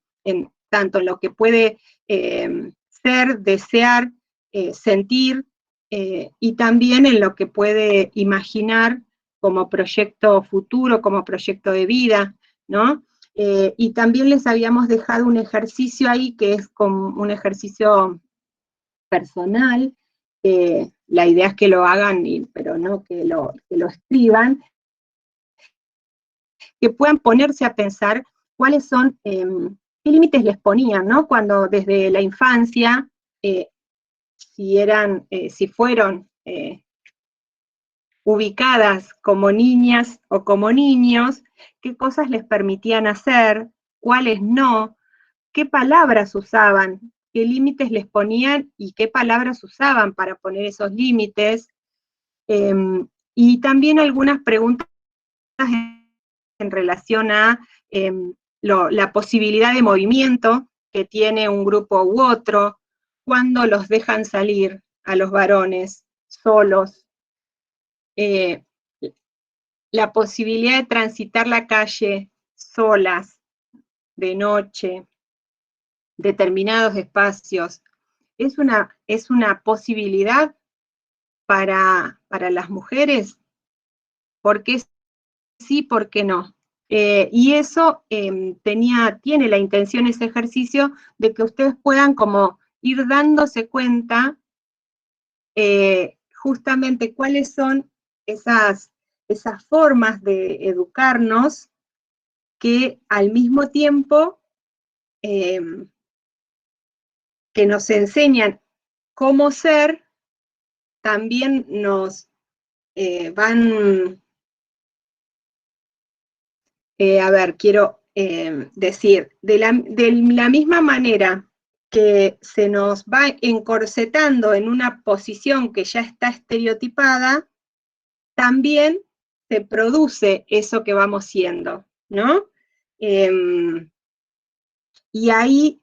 tanto en lo que puede ser, desear, sentir, y también en lo que puede imaginar como proyecto futuro, como proyecto de vida, ¿no? Y también les habíamos dejado un ejercicio ahí que es como un ejercicio personal, la idea es que lo hagan, pero no que lo escriban, que puedan ponerse a pensar cuáles son, qué límites les ponían, ¿no? Cuando desde la infancia, si fueron ubicadas como niñas o como niños, qué cosas les permitían hacer, cuáles no, qué palabras usaban, qué límites les ponían y qué palabras usaban para poner esos límites, y también algunas preguntas en relación a la posibilidad de movimiento que tiene un grupo u otro, cuando los dejan salir a los varones solos, la posibilidad de transitar la calle solas, de noche, determinados espacios, es una posibilidad para las mujeres. ¿Por qué sí, por qué no? Y eso tiene la intención, ese ejercicio, de que ustedes puedan como ir dándose cuenta justamente cuáles son esas formas de educarnos que al mismo tiempo que nos enseñan cómo ser, también nos van, quiero decir, de la misma manera que se nos va encorsetando en una posición que ya está estereotipada, también se produce eso que vamos siendo, ¿no? Y ahí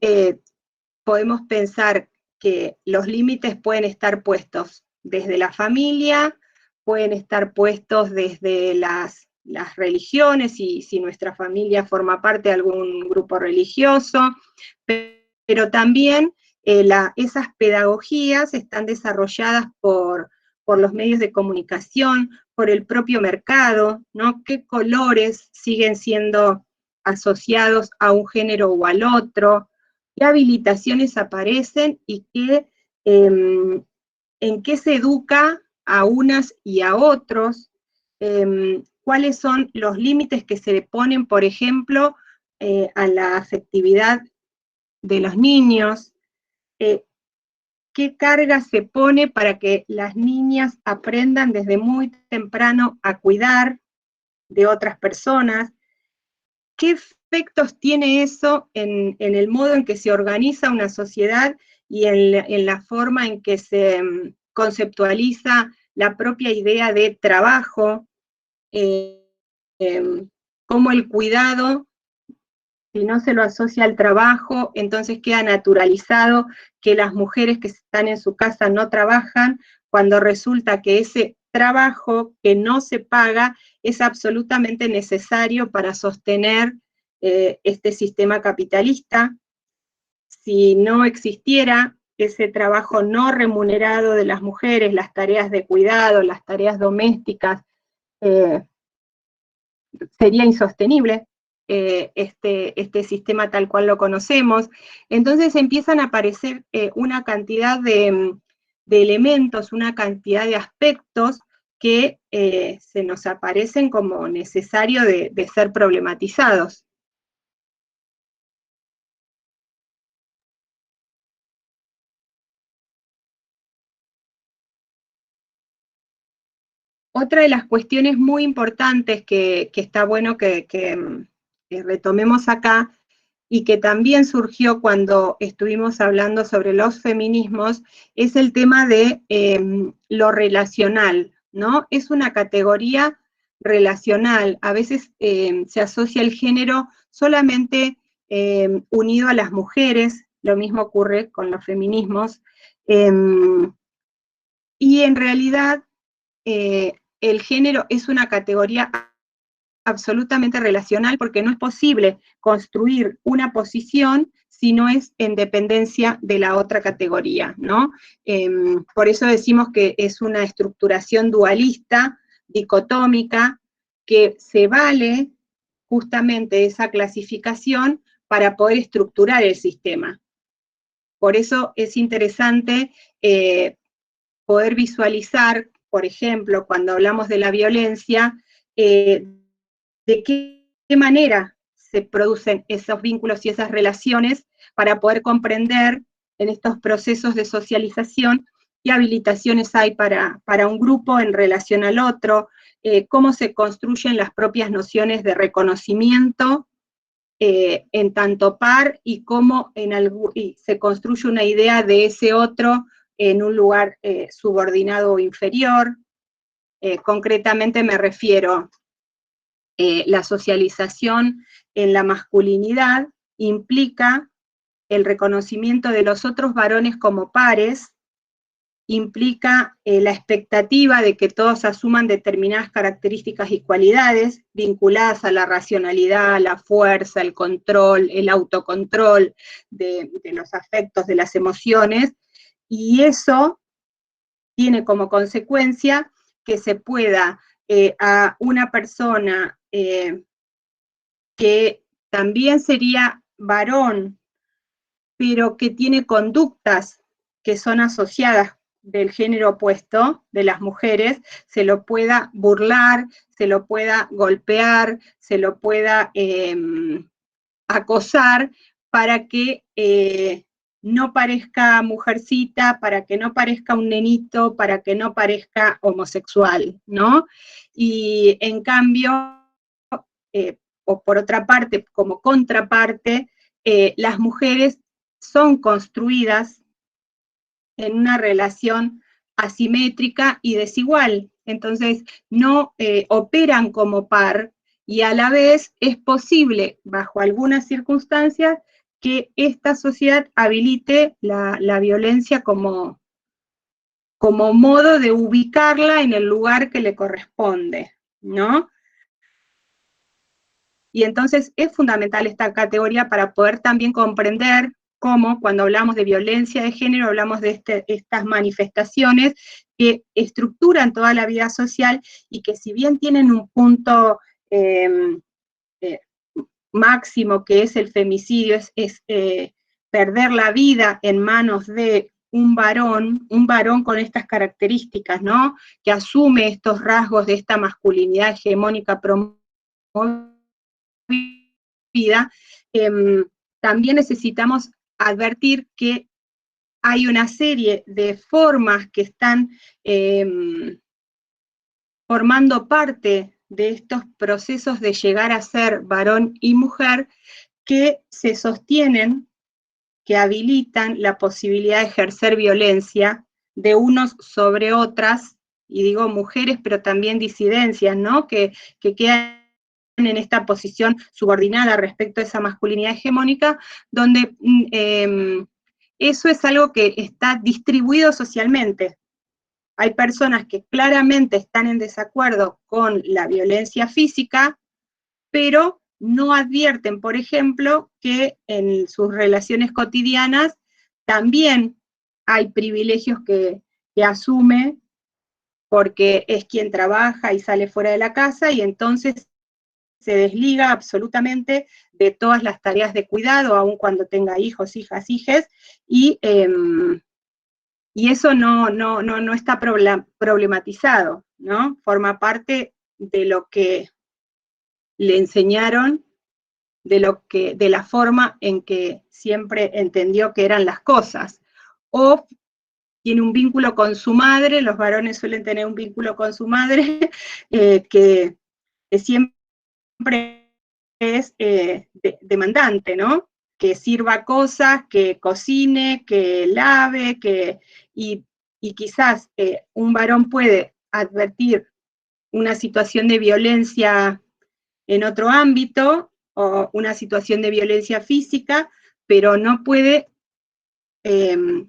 podemos pensar que los límites pueden estar puestos desde la familia, pueden estar puestos desde las religiones, si nuestra familia forma parte de algún grupo religioso, pero también esas pedagogías están desarrolladas por los medios de comunicación, por el propio mercado, ¿no? ¿Qué colores siguen siendo asociados a un género o al otro? ¿Qué habilitaciones aparecen y en qué se educa a unas y a otros? ¿Cuáles son los límites que se le ponen, por ejemplo, a la afectividad de los niños? ¿Qué carga se pone para que las niñas aprendan desde muy temprano a cuidar de otras personas? ¿Qué efectos tiene eso en el modo en que se organiza una sociedad y en la forma en que se conceptualiza la propia idea de trabajo? Cómo el cuidado, si no se lo asocia al trabajo, entonces queda naturalizado que las mujeres que están en su casa no trabajan, cuando resulta que ese trabajo que no se paga es absolutamente necesario para sostener este sistema capitalista. Si no existiera ese trabajo no remunerado de las mujeres, las tareas de cuidado, las tareas domésticas, sería insostenible este sistema tal cual lo conocemos. Entonces empiezan a aparecer una cantidad de elementos, una cantidad de aspectos que se nos aparecen como necesario de ser problematizados. Otra de las cuestiones muy importantes que está bueno que retomemos acá, y que también surgió cuando estuvimos hablando sobre los feminismos, es el tema de lo relacional, ¿no? Es una categoría relacional. A veces se asocia el género solamente unido a las mujeres, lo mismo ocurre con los feminismos, y en realidad el género es una categoría absolutamente relacional, porque no es posible construir una posición si no es en dependencia de la otra categoría, ¿no? Por eso decimos que es una estructuración dualista, dicotómica, que se vale justamente esa clasificación para poder estructurar el sistema. Por eso es interesante poder visualizar, por ejemplo, cuando hablamos de la violencia, de qué manera se producen esos vínculos y esas relaciones para poder comprender en estos procesos de socialización qué habilitaciones hay para un grupo en relación al otro, cómo se construyen las propias nociones de reconocimiento en tanto par, y cómo se construye una idea de ese otro en un lugar subordinado o inferior. Concretamente me refiero la socialización en la masculinidad implica el reconocimiento de los otros varones como pares, implica la expectativa de que todos asuman determinadas características y cualidades vinculadas a la racionalidad, la fuerza, el control, el autocontrol de los afectos, de las emociones, y eso tiene como consecuencia que se pueda a una persona que también sería varón, pero que tiene conductas que son asociadas del género opuesto, de las mujeres, se lo pueda burlar, se lo pueda golpear, se lo pueda acosar para que no parezca mujercita, para que no parezca un nenito, para que no parezca homosexual, ¿no? Y en cambio, o por otra parte, como contraparte, las mujeres son construidas en una relación asimétrica y desigual. Entonces, no operan como par y a la vez es posible, bajo algunas circunstancias, que esta sociedad habilite la violencia como modo de ubicarla en el lugar que le corresponde, ¿no? Y entonces es fundamental esta categoría para poder también comprender cómo cuando hablamos de violencia de género hablamos de estas manifestaciones que estructuran toda la vida social y que si bien tienen un punto máximo que es el femicidio, es perder la vida en manos de un varón con estas características, ¿no? Que asume estos rasgos de esta masculinidad hegemónica promovida, también necesitamos advertir que hay una serie de formas que están formando parte de estos procesos de llegar a ser varón y mujer que se sostienen, que habilitan la posibilidad de ejercer violencia de unos sobre otras, y digo mujeres, pero también disidencias, ¿no? Que quedan en esta posición subordinada respecto a esa masculinidad hegemónica, donde eso es algo que está distribuido socialmente. Hay personas que claramente están en desacuerdo con la violencia física, pero no advierten, por ejemplo, que en sus relaciones cotidianas también hay privilegios que asume porque es quien trabaja y sale fuera de la casa, y entonces se desliga absolutamente de todas las tareas de cuidado, aun cuando tenga hijos, hijas, hijes, y eso no está problematizado, ¿no? Forma parte de lo que le enseñaron, de la forma en que siempre entendió que eran las cosas. O tiene un vínculo con su madre, los varones suelen tener un vínculo con su madre, que siempre es demandante, ¿no? Que sirva cosas, que cocine, que lave, y quizás un varón puede advertir una situación de violencia en otro ámbito, o una situación de violencia física, pero no puede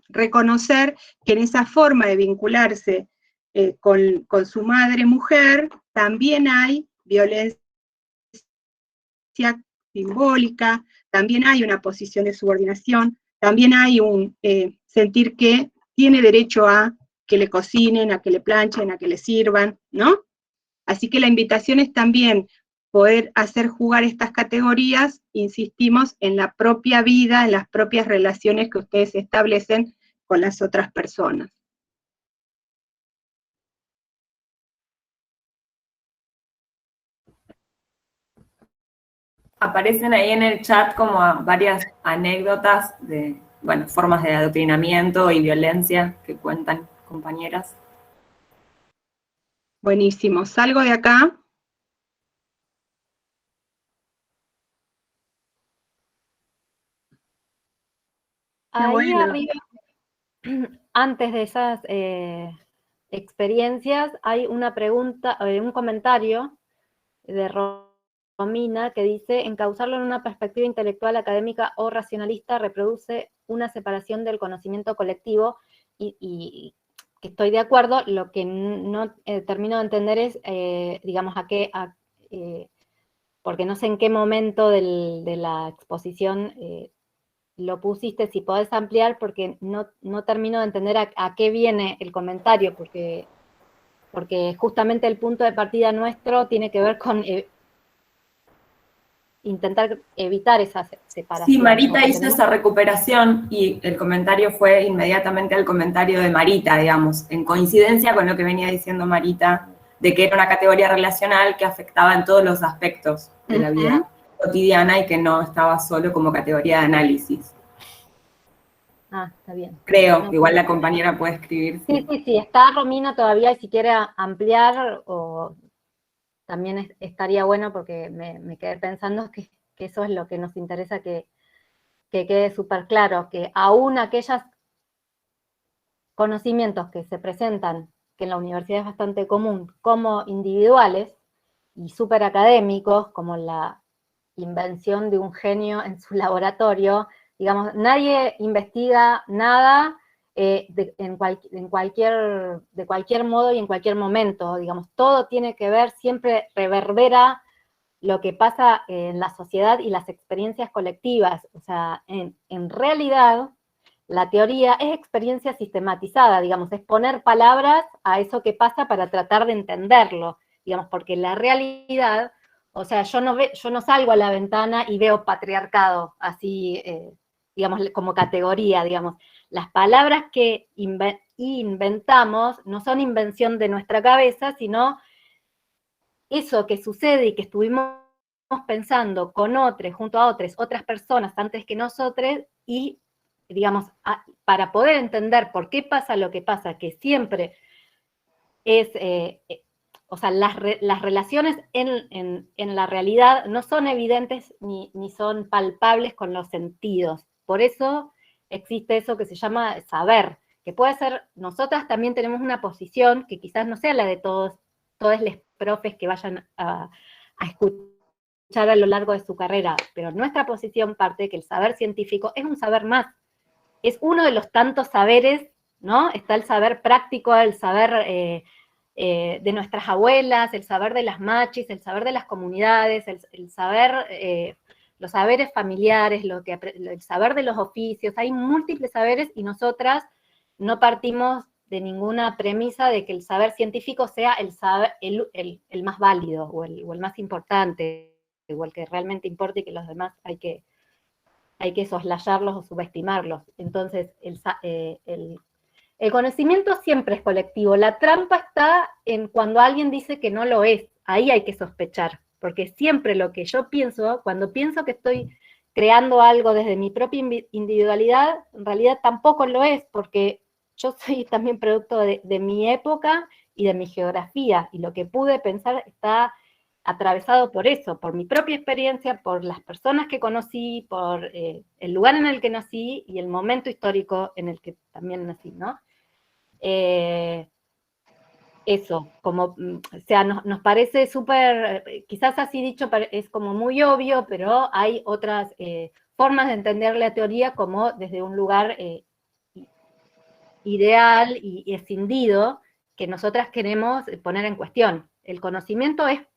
reconocer que en esa forma de vincularse con su madre mujer, también hay violencia simbólica, también hay una posición de subordinación, también hay un sentir que tiene derecho a que le cocinen, a que le planchen, a que le sirvan, ¿no? Así que la invitación es también poder hacer jugar estas categorías, insistimos, en la propia vida, en las propias relaciones que ustedes establecen con las otras personas. Aparecen ahí en el chat como varias anécdotas de, bueno, formas de adoctrinamiento y violencia que cuentan compañeras. Buenísimo, salgo de acá. Ahí bueno. arriba, antes de esas experiencias, hay una pregunta, un comentario de Romina, que dice, encauzarlo en una perspectiva intelectual, académica o racionalista reproduce una separación del conocimiento colectivo y que estoy de acuerdo. Lo que no termino de entender es, digamos, porque no sé en qué momento de la exposición lo pusiste, si podés ampliar, porque no termino de entender a qué viene el comentario, porque justamente el punto de partida nuestro tiene que ver con intentar evitar esa separación. Sí, Marita hizo esa recuperación y el comentario fue inmediatamente al comentario de Marita, digamos, en coincidencia con lo que venía diciendo Marita, de que era una categoría relacional que afectaba en todos los aspectos de la vida cotidiana y que no estaba solo como categoría de análisis. Ah, está bien. Creo, No, igual la compañera puede escribir. Sí, está Romina todavía, y si quiere ampliar, o también estaría bueno, porque me quedé pensando que eso es lo que nos interesa que quede súper claro, que aún aquellos conocimientos que se presentan, que en la universidad es bastante común, como individuales y súper académicos, como la invención de un genio en su laboratorio, digamos, nadie investiga nada de cualquier modo y en cualquier momento, digamos, todo tiene que ver, siempre reverbera lo que pasa en la sociedad y las experiencias colectivas. O sea, en realidad, la teoría es experiencia sistematizada, digamos, es poner palabras a eso que pasa para tratar de entenderlo, digamos, porque la realidad, o sea, yo no salgo a la ventana y veo patriarcado, así, digamos, como categoría, digamos. Las palabras que inventamos no son invención de nuestra cabeza, sino eso que sucede y que estuvimos pensando con otros, junto a otras personas antes que nosotros, y, digamos, para poder entender por qué pasa lo que pasa, que siempre es, o sea, las relaciones en la realidad no son evidentes ni son palpables con los sentidos. Por eso existe eso que se llama saber, que puede ser, nosotras también tenemos una posición que quizás no sea la de todos los profes que vayan a escuchar a lo largo de su carrera, pero nuestra posición parte de que el saber científico es un saber más, es uno de los tantos saberes, ¿no? Está el saber práctico, el saber de nuestras abuelas, el saber de las machis, el saber de las comunidades, el saber, los saberes familiares, el saber de los oficios. Hay múltiples saberes y nosotras no partimos de ninguna premisa de que el saber científico sea el más válido o el más importante, o el que realmente importa, y que los demás hay que soslayarlos o subestimarlos. Entonces, el conocimiento siempre es colectivo. La trampa está en cuando alguien dice que no lo es. Ahí hay que sospechar, porque siempre lo que yo pienso, cuando pienso que estoy creando algo desde mi propia individualidad, en realidad tampoco lo es, porque yo soy también producto de mi época y de mi geografía, y lo que pude pensar está atravesado por eso, por mi propia experiencia, por las personas que conocí, por el lugar en el que nací y el momento histórico en el que también nací, ¿no? Eso, como, o sea, nos parece súper, quizás así dicho es como muy obvio, pero hay otras formas de entender la teoría, como desde un lugar ideal y escindido, que nosotras queremos poner en cuestión.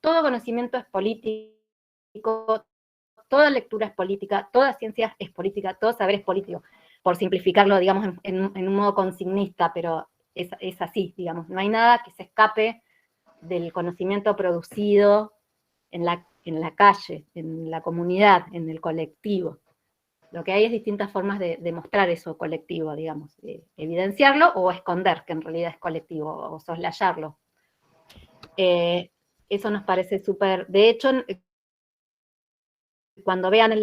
Todo conocimiento es político, toda lectura es política, toda ciencia es política, todo saber es político, por simplificarlo, digamos, en un modo consignista, pero es así, digamos, no hay nada que se escape del conocimiento producido en la calle, en la comunidad, en el colectivo. Lo que hay es distintas formas de mostrar eso colectivo, digamos, evidenciarlo o esconder que en realidad es colectivo, o soslayarlo. Eso nos parece súper, de hecho, cuando vean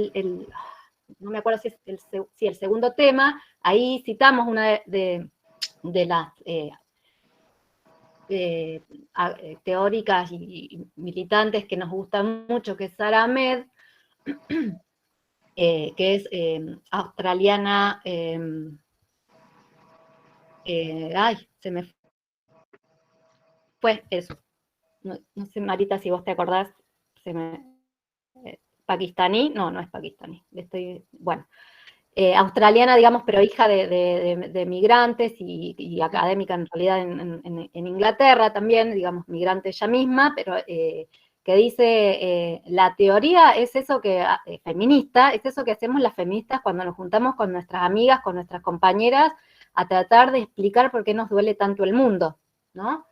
no me acuerdo si es el segundo tema, ahí citamos una de las teóricas y militantes que nos gustan mucho, que es Sara Ahmed, que es australiana, se me fue eso. No sé, Marita, si vos te acordás, se me pakistaní, no es pakistaní, bueno, australiana, digamos, pero hija de migrantes y académica en realidad en Inglaterra también, digamos, migrante ella misma, pero que dice, la teoría es eso que, feminista, es eso que hacemos las feministas cuando nos juntamos con nuestras amigas, con nuestras compañeras, a tratar de explicar por qué nos duele tanto el mundo, ¿no?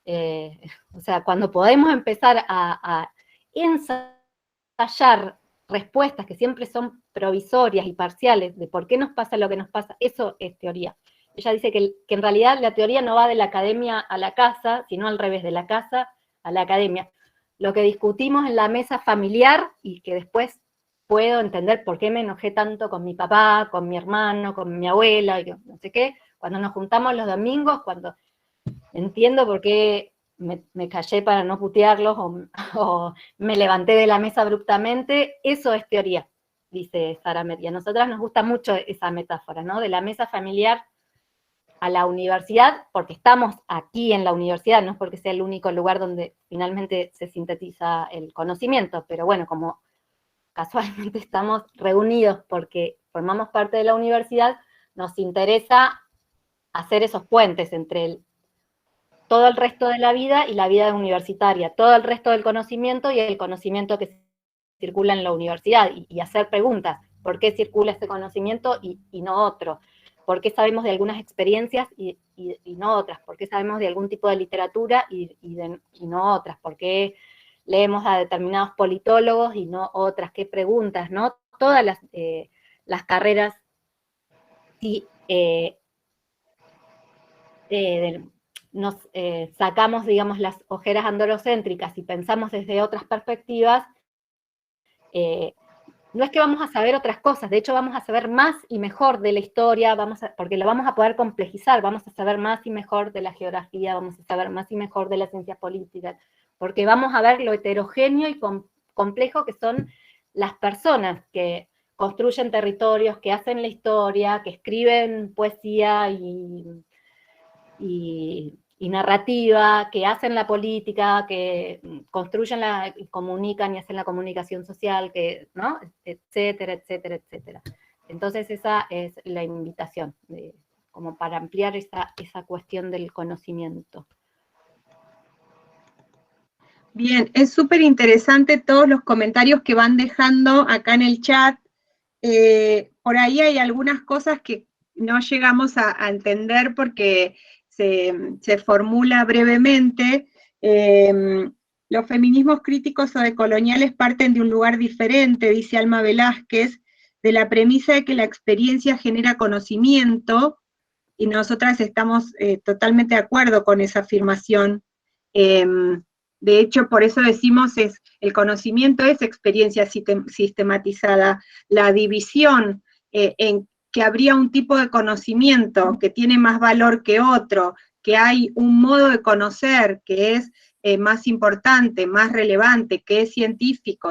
O sea, cuando podemos empezar a ensayar respuestas que siempre son provisorias y parciales de por qué nos pasa lo que nos pasa, eso es teoría. Ella dice que en realidad la teoría no va de la academia a la casa, sino al revés, de la casa a la academia. Lo que discutimos en la mesa familiar y que después puedo entender por qué me enojé tanto con mi papá, con mi hermano, con mi abuela, y no sé qué, cuando nos juntamos los domingos, cuando entiendo por qué me callé para no putearlos o me levanté de la mesa abruptamente, eso es teoría, dice Sara Media. A nosotras nos gusta mucho esa metáfora, ¿no? De la mesa familiar a la universidad, porque estamos aquí en la universidad, no es porque sea el único lugar donde finalmente se sintetiza el conocimiento, pero bueno, como casualmente estamos reunidos porque formamos parte de la universidad, nos interesa hacer esos puentes entre todo el resto de la vida y la vida universitaria, todo el resto del conocimiento y el conocimiento que circula en la universidad, y hacer preguntas, ¿por qué circula este conocimiento y no otro? ¿Por qué sabemos de algunas experiencias y no otras? ¿Por qué sabemos de algún tipo de literatura y no otras? ¿Por qué leemos a determinados politólogos y no otras? ¿Qué preguntas? ¿No? Todas las carreras, si nos sacamos, digamos, las ojeras androcéntricas y pensamos desde otras perspectivas, no es que vamos a saber otras cosas, de hecho vamos a saber más y mejor de la historia, porque lo vamos a poder complejizar, vamos a saber más y mejor de la geografía, vamos a saber más y mejor de las ciencias políticas, porque vamos a ver lo heterogéneo y complejo que son las personas que construyen territorios, que hacen la historia, que escriben poesía y narrativa, que hacen la política, que construyen comunican y hacen la comunicación social, ¿no? Etcétera, etcétera, etcétera. Entonces esa es la invitación, como para ampliar esa cuestión del conocimiento. Bien, es súper interesante todos los comentarios que van dejando acá en el chat. Por ahí hay algunas cosas que no llegamos a entender porque se formula brevemente. Los feminismos críticos o decoloniales parten de un lugar diferente, dice Alma Velázquez, de la premisa de que la experiencia genera conocimiento, y nosotras estamos totalmente de acuerdo con esa afirmación. De hecho, por eso decimos el conocimiento es experiencia sistematizada. La división en que habría un tipo de conocimiento que tiene más valor que otro, que hay un modo de conocer que es más importante, más relevante, que es científico,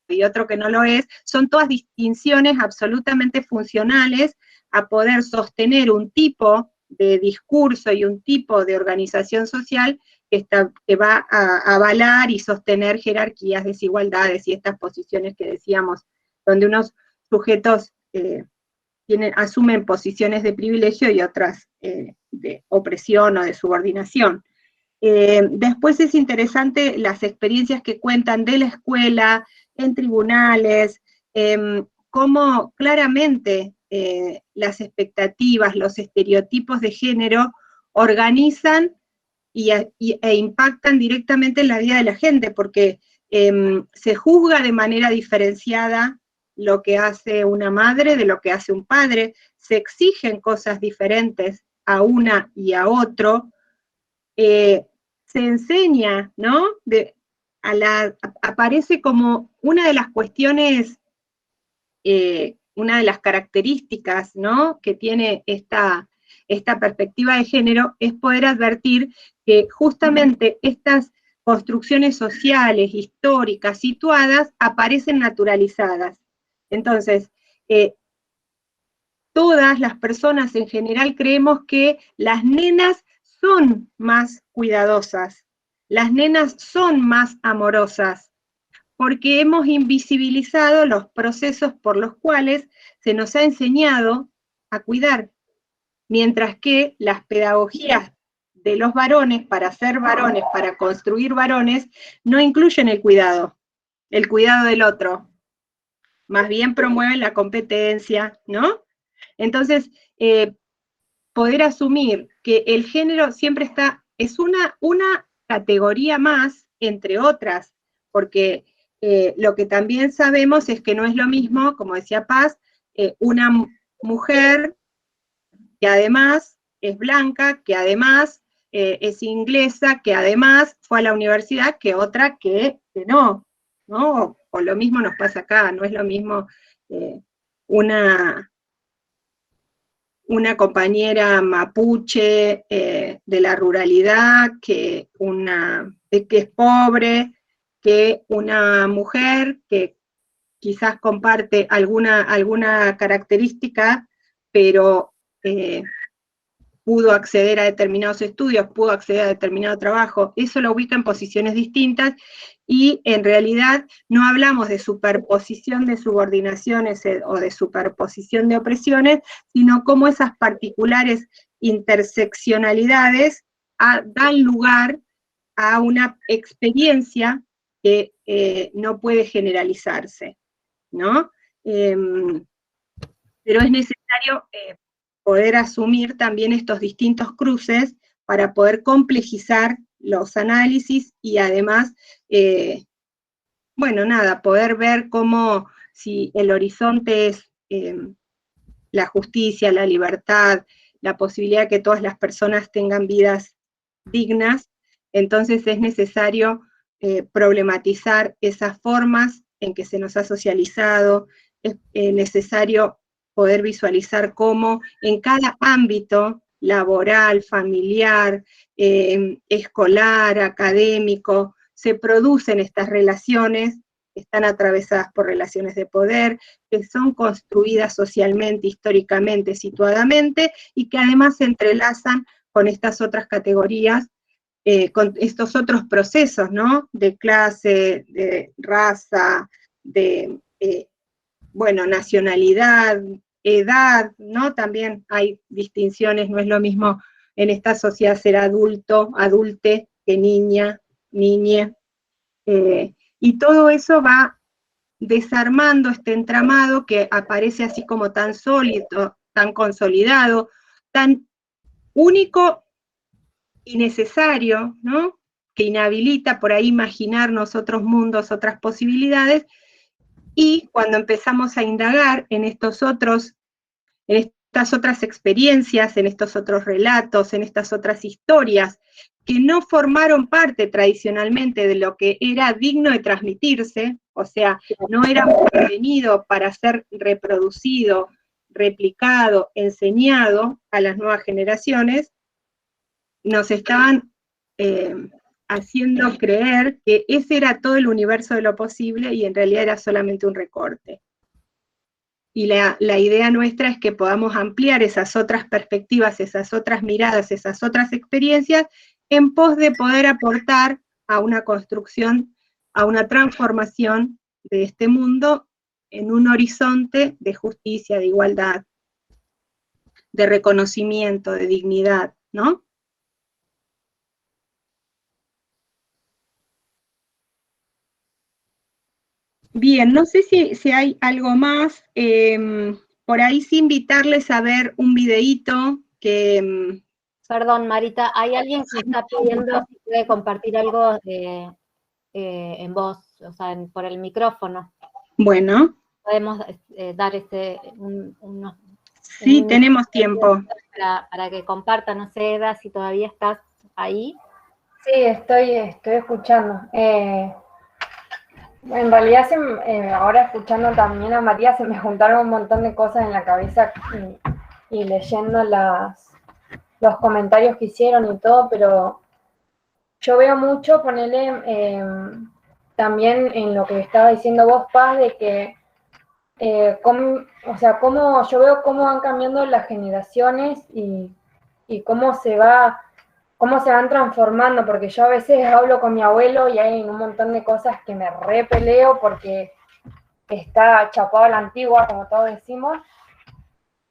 y otro que no lo es, son todas distinciones absolutamente funcionales a poder sostener un tipo de discurso y un tipo de organización social que va a avalar y sostener jerarquías, desigualdades y estas posiciones que decíamos, donde unos sujetos asumen posiciones de privilegio y otras de opresión o de subordinación. Después es interesante las experiencias que cuentan de la escuela, en tribunales, cómo claramente las expectativas, los estereotipos de género organizan e impactan directamente en la vida de la gente, porque se juzga de manera diferenciada lo que hace una madre de lo que hace un padre, se exigen cosas diferentes a una y a otro, se enseña, ¿no? Aparece como una de las cuestiones, una de las características, ¿no?, que tiene esta perspectiva de género, es poder advertir que justamente estas construcciones sociales, históricas, situadas, aparecen naturalizadas. Entonces, todas las personas en general creemos que las nenas son más cuidadosas, las nenas son más amorosas, porque hemos invisibilizado los procesos por los cuales se nos ha enseñado a cuidar, mientras que las pedagogías de los varones, para ser varones, para construir varones, no incluyen el cuidado del otro, más bien promueven la competencia, ¿no? Entonces, poder asumir que el género siempre es una categoría más, entre otras, porque lo que también sabemos es que no es lo mismo, como decía Paz, una mujer que además es blanca, que además es inglesa, que además fue a la universidad, que otra que no, ¿no? O lo mismo nos pasa acá, no es lo mismo una compañera mapuche de la ruralidad que es pobre, que una mujer que quizás comparte alguna característica, pero pudo acceder a determinados estudios, pudo acceder a determinado trabajo, eso lo ubica en posiciones distintas, y en realidad no hablamos de superposición de subordinaciones o de superposición de opresiones, sino cómo esas particulares interseccionalidades dan lugar a una experiencia que no puede generalizarse, ¿no? Pero es necesario poder asumir también estos distintos cruces para poder complejizar los análisis y además, bueno, nada, poder ver cómo si el horizonte es la justicia, la libertad, la posibilidad de que todas las personas tengan vidas dignas, entonces es necesario problematizar esas formas en que se nos ha socializado, es necesario poder visualizar cómo en cada ámbito laboral, familiar, escolar, académico, se producen estas relaciones que están atravesadas por relaciones de poder, que son construidas socialmente, históricamente, situadamente, y que además se entrelazan con estas otras categorías, con estos otros procesos, ¿no? De clase, de raza, de, bueno, nacionalidad, edad, ¿no? También hay distinciones, no es lo mismo en esta sociedad ser adulto, adulte, que niña, niñe, y todo eso va desarmando este entramado que aparece así como tan sólido, tan consolidado, tan único y necesario, ¿no? Que inhabilita por ahí imaginarnos otros mundos, otras posibilidades, y cuando empezamos a indagar en estas otras experiencias, en estos otros relatos, en estas otras historias, que no formaron parte tradicionalmente de lo que era digno de transmitirse, o sea, no era un contenido para ser reproducido, replicado, enseñado a las nuevas generaciones, nos estaban haciendo creer que ese era todo el universo de lo posible y en realidad era solamente un recorte. Y la idea nuestra es que podamos ampliar esas otras perspectivas, esas otras miradas, esas otras experiencias, en pos de poder aportar a una construcción, a una transformación de este mundo en un horizonte de justicia, de igualdad, de reconocimiento, de dignidad, ¿no? Bien, no sé si hay algo más, por ahí sí invitarles a ver un videíto que... Perdón, Marita, hay alguien que está pidiendo si puede compartir algo en voz, o sea, por el micrófono. Bueno. Podemos dar unos... Sí, tenemos tiempo. Para que comparta, no sé, Eda, si todavía estás ahí. Sí, estoy escuchando. En realidad, ahora escuchando también a Matías, se me juntaron un montón de cosas en la cabeza y leyendo los comentarios que hicieron y todo, pero yo veo mucho, ponele también en lo que estaba diciendo vos, Paz, de que yo veo cómo van cambiando las generaciones y cómo se va cómo se van transformando, porque yo a veces hablo con mi abuelo y hay un montón de cosas que me repeleo porque está chapado a la antigua, como todos decimos,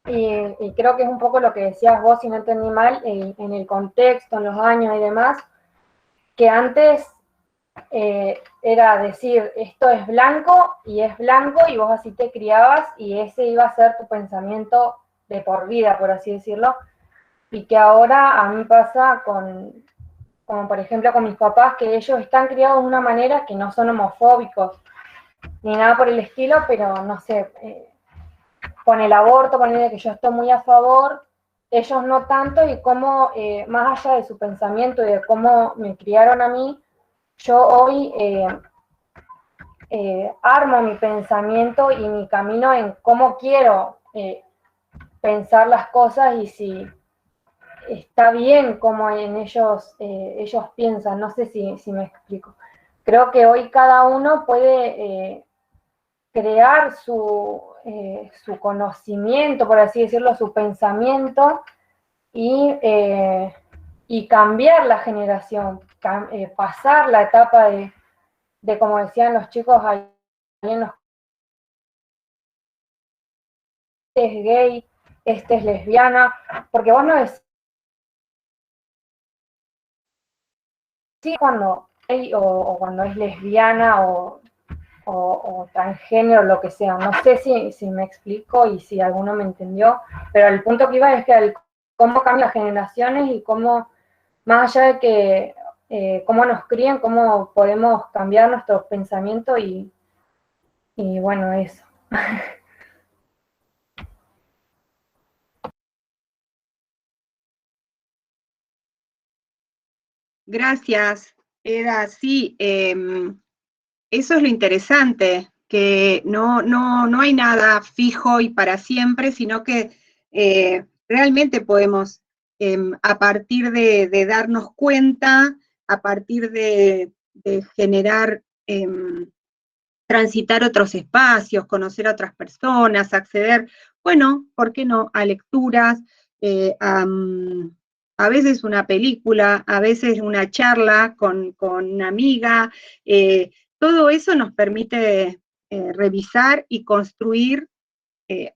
y creo que es un poco lo que decías vos, si no entendí mal, en el contexto, en los años y demás, que antes era decir, esto es blanco y vos así te criabas y ese iba a ser tu pensamiento de por vida, por así decirlo, y que ahora a mí pasa como por ejemplo con mis papás, que ellos están criados de una manera que no son homofóbicos ni nada por el estilo, pero no sé, con el aborto, ponerle que yo estoy muy a favor, ellos no tanto, y cómo, más allá de su pensamiento y de cómo me criaron a mí, yo hoy armo mi pensamiento y mi camino en cómo quiero pensar las cosas y si está bien como en ellos piensan, no sé si me explico. Creo que hoy cada uno puede crear su conocimiento, por así decirlo, su pensamiento y cambiar la generación, pasar la etapa de, como decían los chicos ahí en los este es gay, este es lesbiana, porque vos no decís cuando gay o cuando es lesbiana o transgénero, lo que sea. No sé si me explico y si alguno me entendió, pero el punto que iba es que cómo cambian las generaciones y cómo, más allá de que cómo nos crían, cómo podemos cambiar nuestros pensamientos y bueno, eso. Gracias, Eda. Sí, eso es lo interesante, que no hay nada fijo y para siempre, sino que realmente podemos, a partir de darnos cuenta, a partir de generar, transitar otros espacios, conocer a otras personas, acceder, bueno, ¿por qué no?, a lecturas, a veces una película, a veces una charla con una amiga, todo eso nos permite revisar y construir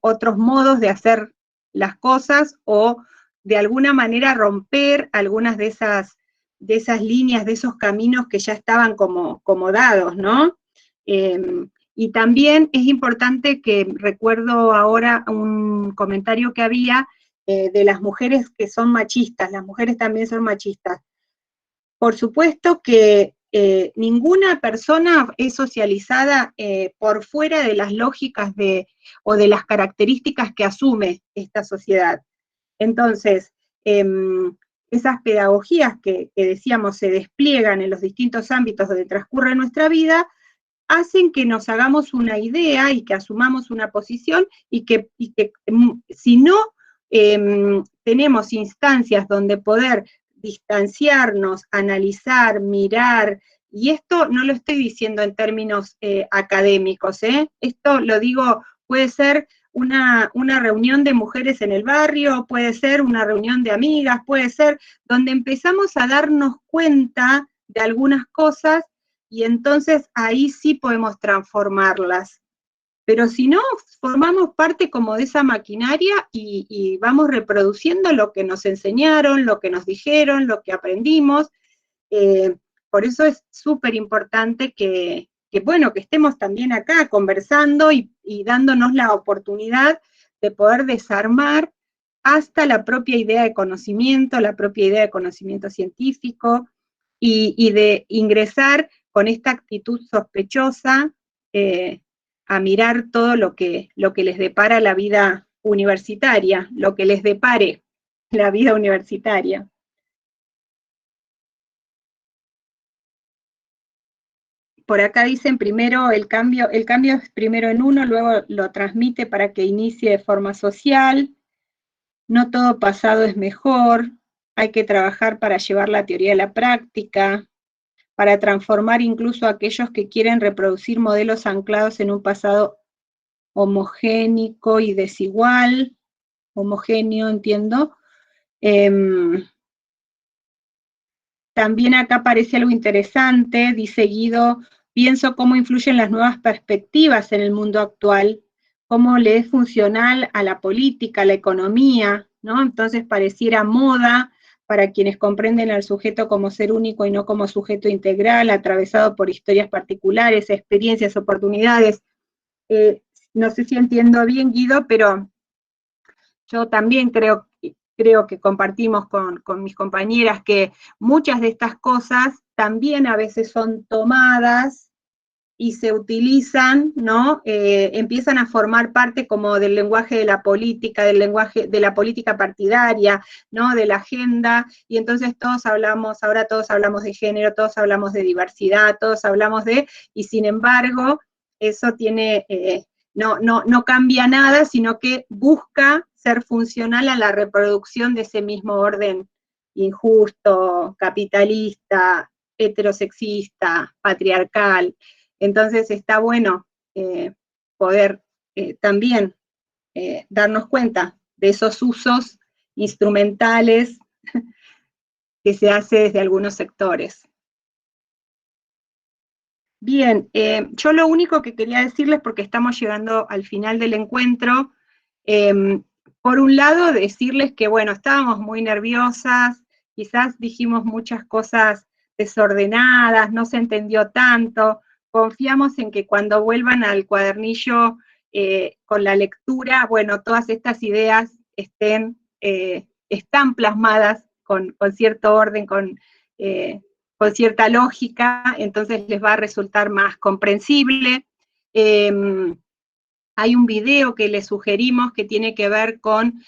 otros modos de hacer las cosas o de alguna manera romper algunas de esas líneas, de esos caminos que ya estaban como dados, ¿no? Y también es importante que recuerdo ahora un comentario que había de las mujeres que son machistas, las mujeres también son machistas. Por supuesto que ninguna persona es socializada por fuera de las lógicas o de las características que asume esta sociedad. Entonces, esas pedagogías que decíamos se despliegan en los distintos ámbitos donde transcurre nuestra vida, hacen que nos hagamos una idea y que asumamos una posición y que si no tenemos instancias donde poder distanciarnos, analizar, mirar, y esto no lo estoy diciendo en términos académicos, esto lo digo, puede ser una reunión de mujeres en el barrio, puede ser una reunión de amigas, puede ser donde empezamos a darnos cuenta de algunas cosas y entonces ahí sí podemos transformarlas. Pero si no, formamos parte como de esa maquinaria y vamos reproduciendo lo que nos enseñaron, lo que nos dijeron, lo que aprendimos. Por eso es súper importante bueno, que estemos también acá conversando y dándonos la oportunidad de poder desarmar hasta la propia idea de conocimiento, la propia idea de conocimiento científico, y de ingresar con esta actitud sospechosa a mirar todo lo que les depara la vida universitaria, lo que les depare la vida universitaria. Por acá dicen primero el cambio es primero en uno, luego lo transmite para que inicie de forma social. No todo pasado es mejor, hay que trabajar para llevar la teoría a la práctica, para transformar incluso a aquellos que quieren reproducir modelos anclados en un pasado homogénico y desigual, homogéneo, entiendo. también acá aparece algo interesante, dice Guido, pienso cómo influyen las nuevas perspectivas en el mundo actual, cómo le es funcional a la política, a la economía, ¿no? Entonces pareciera moda para quienes comprenden al sujeto como ser único y no como sujeto integral, atravesado por historias particulares, experiencias, oportunidades. No sé si entiendo bien, Guido, pero yo también creo que compartimos con mis compañeras que muchas de estas cosas también a veces son tomadas y se utilizan, ¿no? Empiezan a formar parte como del lenguaje de la política, del lenguaje de la política partidaria, ¿no? De la agenda, y entonces ahora todos hablamos de género, todos hablamos de diversidad, todos hablamos y sin embargo, eso tiene, no cambia nada, sino que busca ser funcional a la reproducción de ese mismo orden injusto, capitalista, heterosexista, patriarcal. Entonces está bueno poder también darnos cuenta de esos usos instrumentales que se hace desde algunos sectores. Bien, yo lo único que quería decirles, porque estamos llegando al final del encuentro, por un lado decirles que, bueno, estábamos muy nerviosas, quizás dijimos muchas cosas desordenadas, no se entendió tanto, confiamos en que cuando vuelvan al cuadernillo con la lectura, bueno, todas estas ideas están plasmadas con cierto orden, con cierta lógica, entonces les va a resultar más comprensible. Hay un video que les sugerimos que tiene que ver con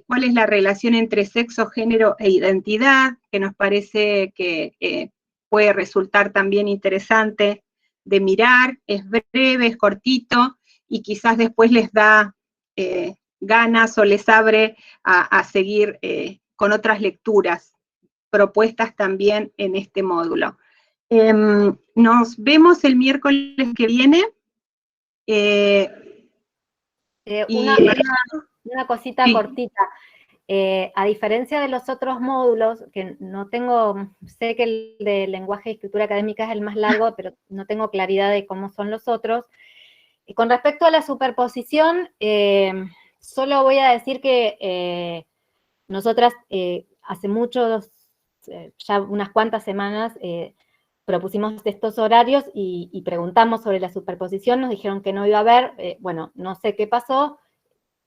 cuál es la relación entre sexo, género e identidad, que nos parece que puede resultar también interesante de mirar, es breve, es cortito, y quizás después les da ganas o les abre a seguir con otras lecturas propuestas también en este módulo. Nos vemos el miércoles que viene. Una cosita sí. Cortita. A diferencia de los otros módulos, que no tengo, sé que el de lenguaje y escritura académica es el más largo, pero no tengo claridad de cómo son los otros. Y con respecto a la superposición, solo voy a decir que nosotras hace ya unas cuantas semanas, propusimos estos horarios y preguntamos sobre la superposición, nos dijeron que no iba a haber, bueno, no sé qué pasó,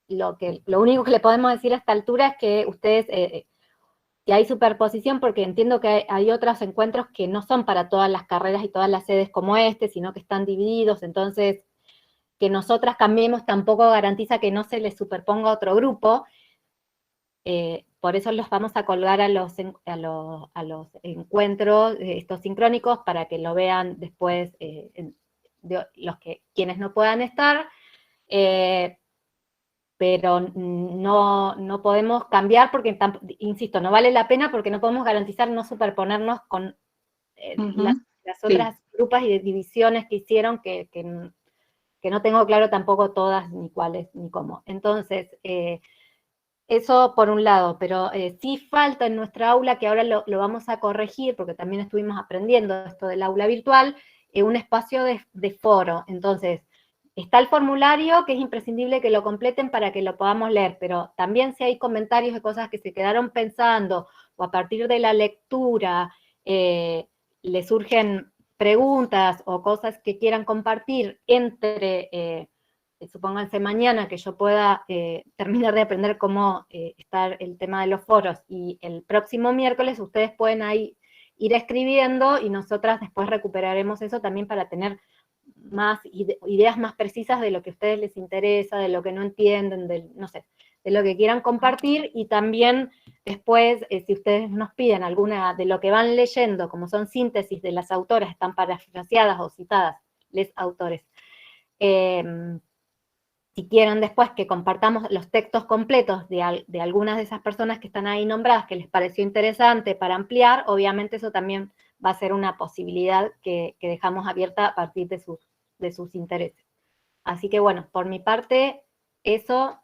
lo único que le podemos decir a esta altura es que ustedes, que hay superposición, porque entiendo que hay otros encuentros que no son para todas las carreras y todas las sedes como este, sino que están divididos, entonces que nosotras cambiemos tampoco garantiza que no se les superponga otro grupo. Por eso los vamos a colgar a los encuentros, estos sincrónicos, para que lo vean después quienes no puedan estar, pero no podemos cambiar porque, insisto, no vale la pena porque no podemos garantizar no superponernos con las otras grupos y divisiones que hicieron que no tengo claro tampoco todas ni cuáles ni cómo. Entonces, eso por un lado, pero sí falta en nuestra aula, que ahora lo vamos a corregir, porque también estuvimos aprendiendo esto del aula virtual, un espacio de foro. Entonces, está el formulario, que es imprescindible que lo completen para que lo podamos leer, pero también si hay comentarios de cosas que se quedaron pensando, o a partir de la lectura le surgen preguntas o cosas que quieran compartir entre... supónganse mañana que yo pueda terminar de aprender cómo está el tema de los foros, y el próximo miércoles ustedes pueden ahí ir escribiendo y nosotras después recuperaremos eso también para tener más ideas más precisas de lo que a ustedes les interesa, de lo que no entienden, no sé, de lo que quieran compartir, y también después, si ustedes nos piden alguna de lo que van leyendo, como son síntesis de las autoras, están parafraseadas o citadas, les autores, si quieren después que compartamos los textos completos de algunas de esas personas que están ahí nombradas, que les pareció interesante para ampliar, obviamente eso también va a ser una posibilidad que dejamos abierta a partir de sus intereses. Así que bueno, por mi parte, eso,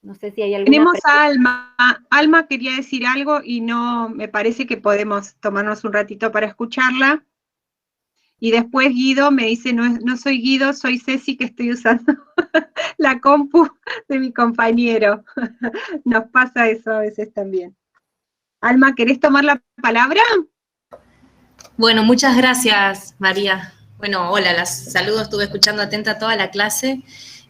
No sé si hay alguna Tenemos pregunta. a Alma. Alma quería decir algo y no, me parece que podemos tomarnos un ratito para escucharla. Y después Guido me dice, no soy Guido, soy Ceci, que estoy usando la compu de mi compañero. Nos pasa eso a veces también. Alma, ¿querés tomar la palabra? Bueno, muchas gracias, María. Bueno, hola, las saludo, estuve escuchando atenta toda la clase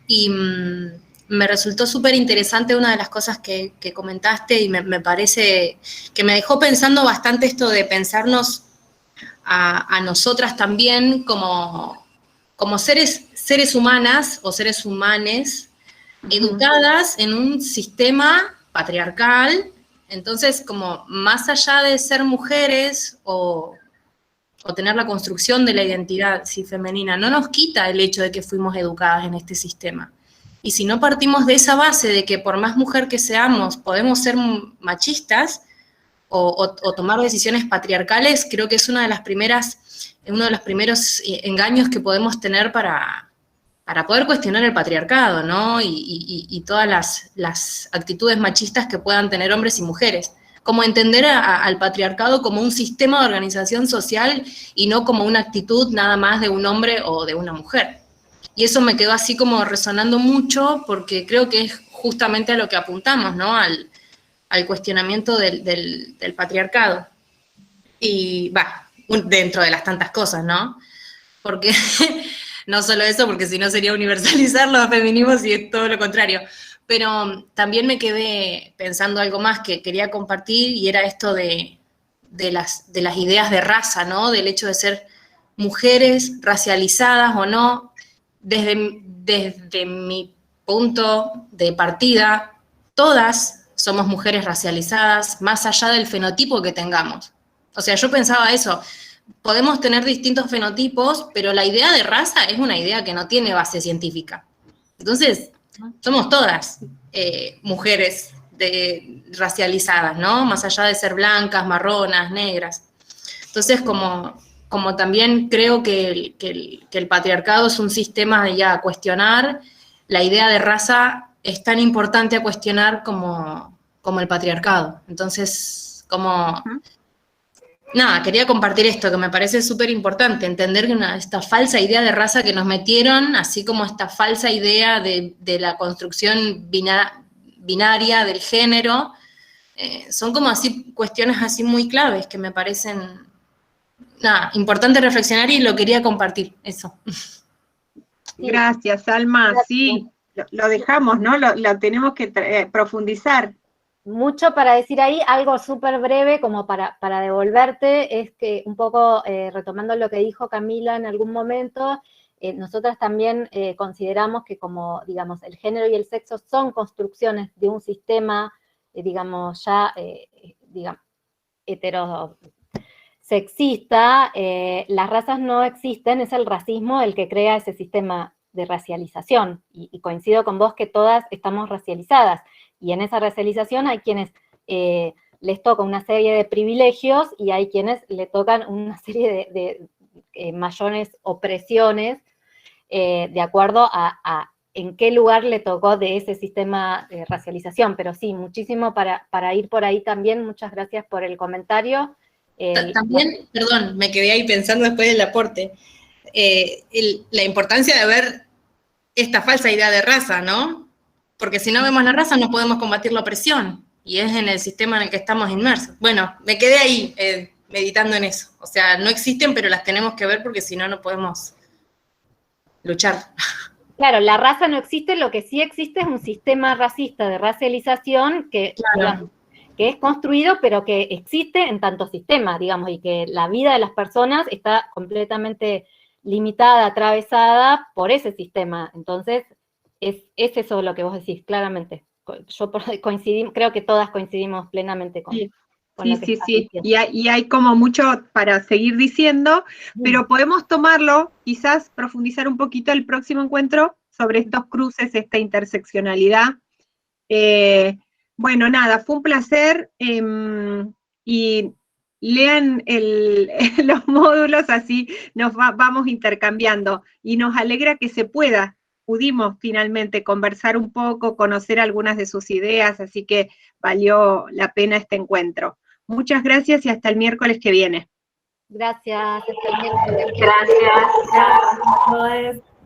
y me resultó súper interesante una de las cosas que comentaste y me parece que me dejó pensando bastante esto de pensarnos a nosotras también como seres humanas o seres humanes educadas en un sistema patriarcal. Entonces, como más allá de ser mujeres o tener la construcción de la identidad sí, femenina, no nos quita el hecho de que fuimos educadas en este sistema. Y si no partimos de esa base de que por más mujer que seamos, podemos ser machistas o tomar decisiones patriarcales, creo que es uno de los primeros engaños que podemos tener para poder cuestionar el patriarcado, ¿no? Y todas las actitudes machistas que puedan tener hombres y mujeres. Como entender al patriarcado como un sistema de organización social y no como una actitud nada más de un hombre o de una mujer. Y eso me quedó así como resonando mucho porque creo que es justamente a lo que apuntamos, ¿no? Al cuestionamiento del patriarcado. Y va, dentro de las tantas cosas, ¿no? Porque no solo eso, porque si no sería universalizar los feminismos y es todo lo contrario. Pero también me quedé pensando algo más que quería compartir y era esto de las ideas de raza, ¿no? Del hecho de ser mujeres racializadas o no. Desde mi punto de partida, todas somos mujeres racializadas, más allá del fenotipo que tengamos. O sea, yo pensaba eso, podemos tener distintos fenotipos, pero la idea de raza es una idea que no tiene base científica. Entonces, somos todas mujeres racializadas, ¿no? Más allá de ser blancas, marronas, negras. Entonces, como también creo que el patriarcado es un sistema ya a cuestionar, la idea de raza es tan importante a cuestionar como el patriarcado. Entonces, nada, quería compartir esto, que me parece súper importante, entender que esta falsa idea de raza que nos metieron, así como esta falsa idea de la construcción binaria del género, son como así cuestiones así muy claves que me parecen, nada, importante reflexionar y lo quería compartir, eso. Gracias, Alma, sí, lo dejamos, ¿no? Lo tenemos que profundizar. Mucho para decir ahí, algo súper breve como para devolverte, es que un poco retomando lo que dijo Camila en algún momento, nosotras también consideramos que como, digamos, el género y el sexo son construcciones de un sistema, digamos, ya, digamos, heterosexista, las razas no existen, es el racismo el que crea ese sistema de racialización, y coincido con vos que todas estamos racializadas, y en esa racialización hay quienes les toca una serie de privilegios y hay quienes le tocan una serie de mayores opresiones de acuerdo a en qué lugar le tocó de ese sistema de racialización. Pero sí, muchísimo para ir por ahí también. Muchas gracias por el comentario. También, perdón, me quedé ahí pensando después del aporte, la importancia de ver esta falsa idea de raza, ¿no? Porque si no vemos la raza no podemos combatir la opresión, y es en el sistema en el que estamos inmersos. Bueno, me quedé ahí meditando en eso. O sea, no existen, pero las tenemos que ver porque si no, no podemos luchar. Claro, la raza no existe, lo que sí existe es un sistema racista de racialización que, claro, digamos, que es construido, pero que existe en tanto sistema, digamos, y que la vida de las personas está completamente limitada, atravesada por ese sistema. Entonces, es eso lo que vos decís, claramente. Yo creo que todas coincidimos plenamente con, sí, con lo que estás diciendo. y hay como mucho para seguir diciendo, pero podemos tomarlo, quizás profundizar un poquito el próximo encuentro sobre estos cruces, esta interseccionalidad. Bueno, nada, fue un placer, y lean los módulos, así nos vamos intercambiando, y nos alegra que se pueda pudimos finalmente conversar un poco, conocer algunas de sus ideas, así que valió la pena este encuentro. Muchas gracias y hasta el miércoles que viene. Gracias, hasta el miércoles. Gracias. Gracias.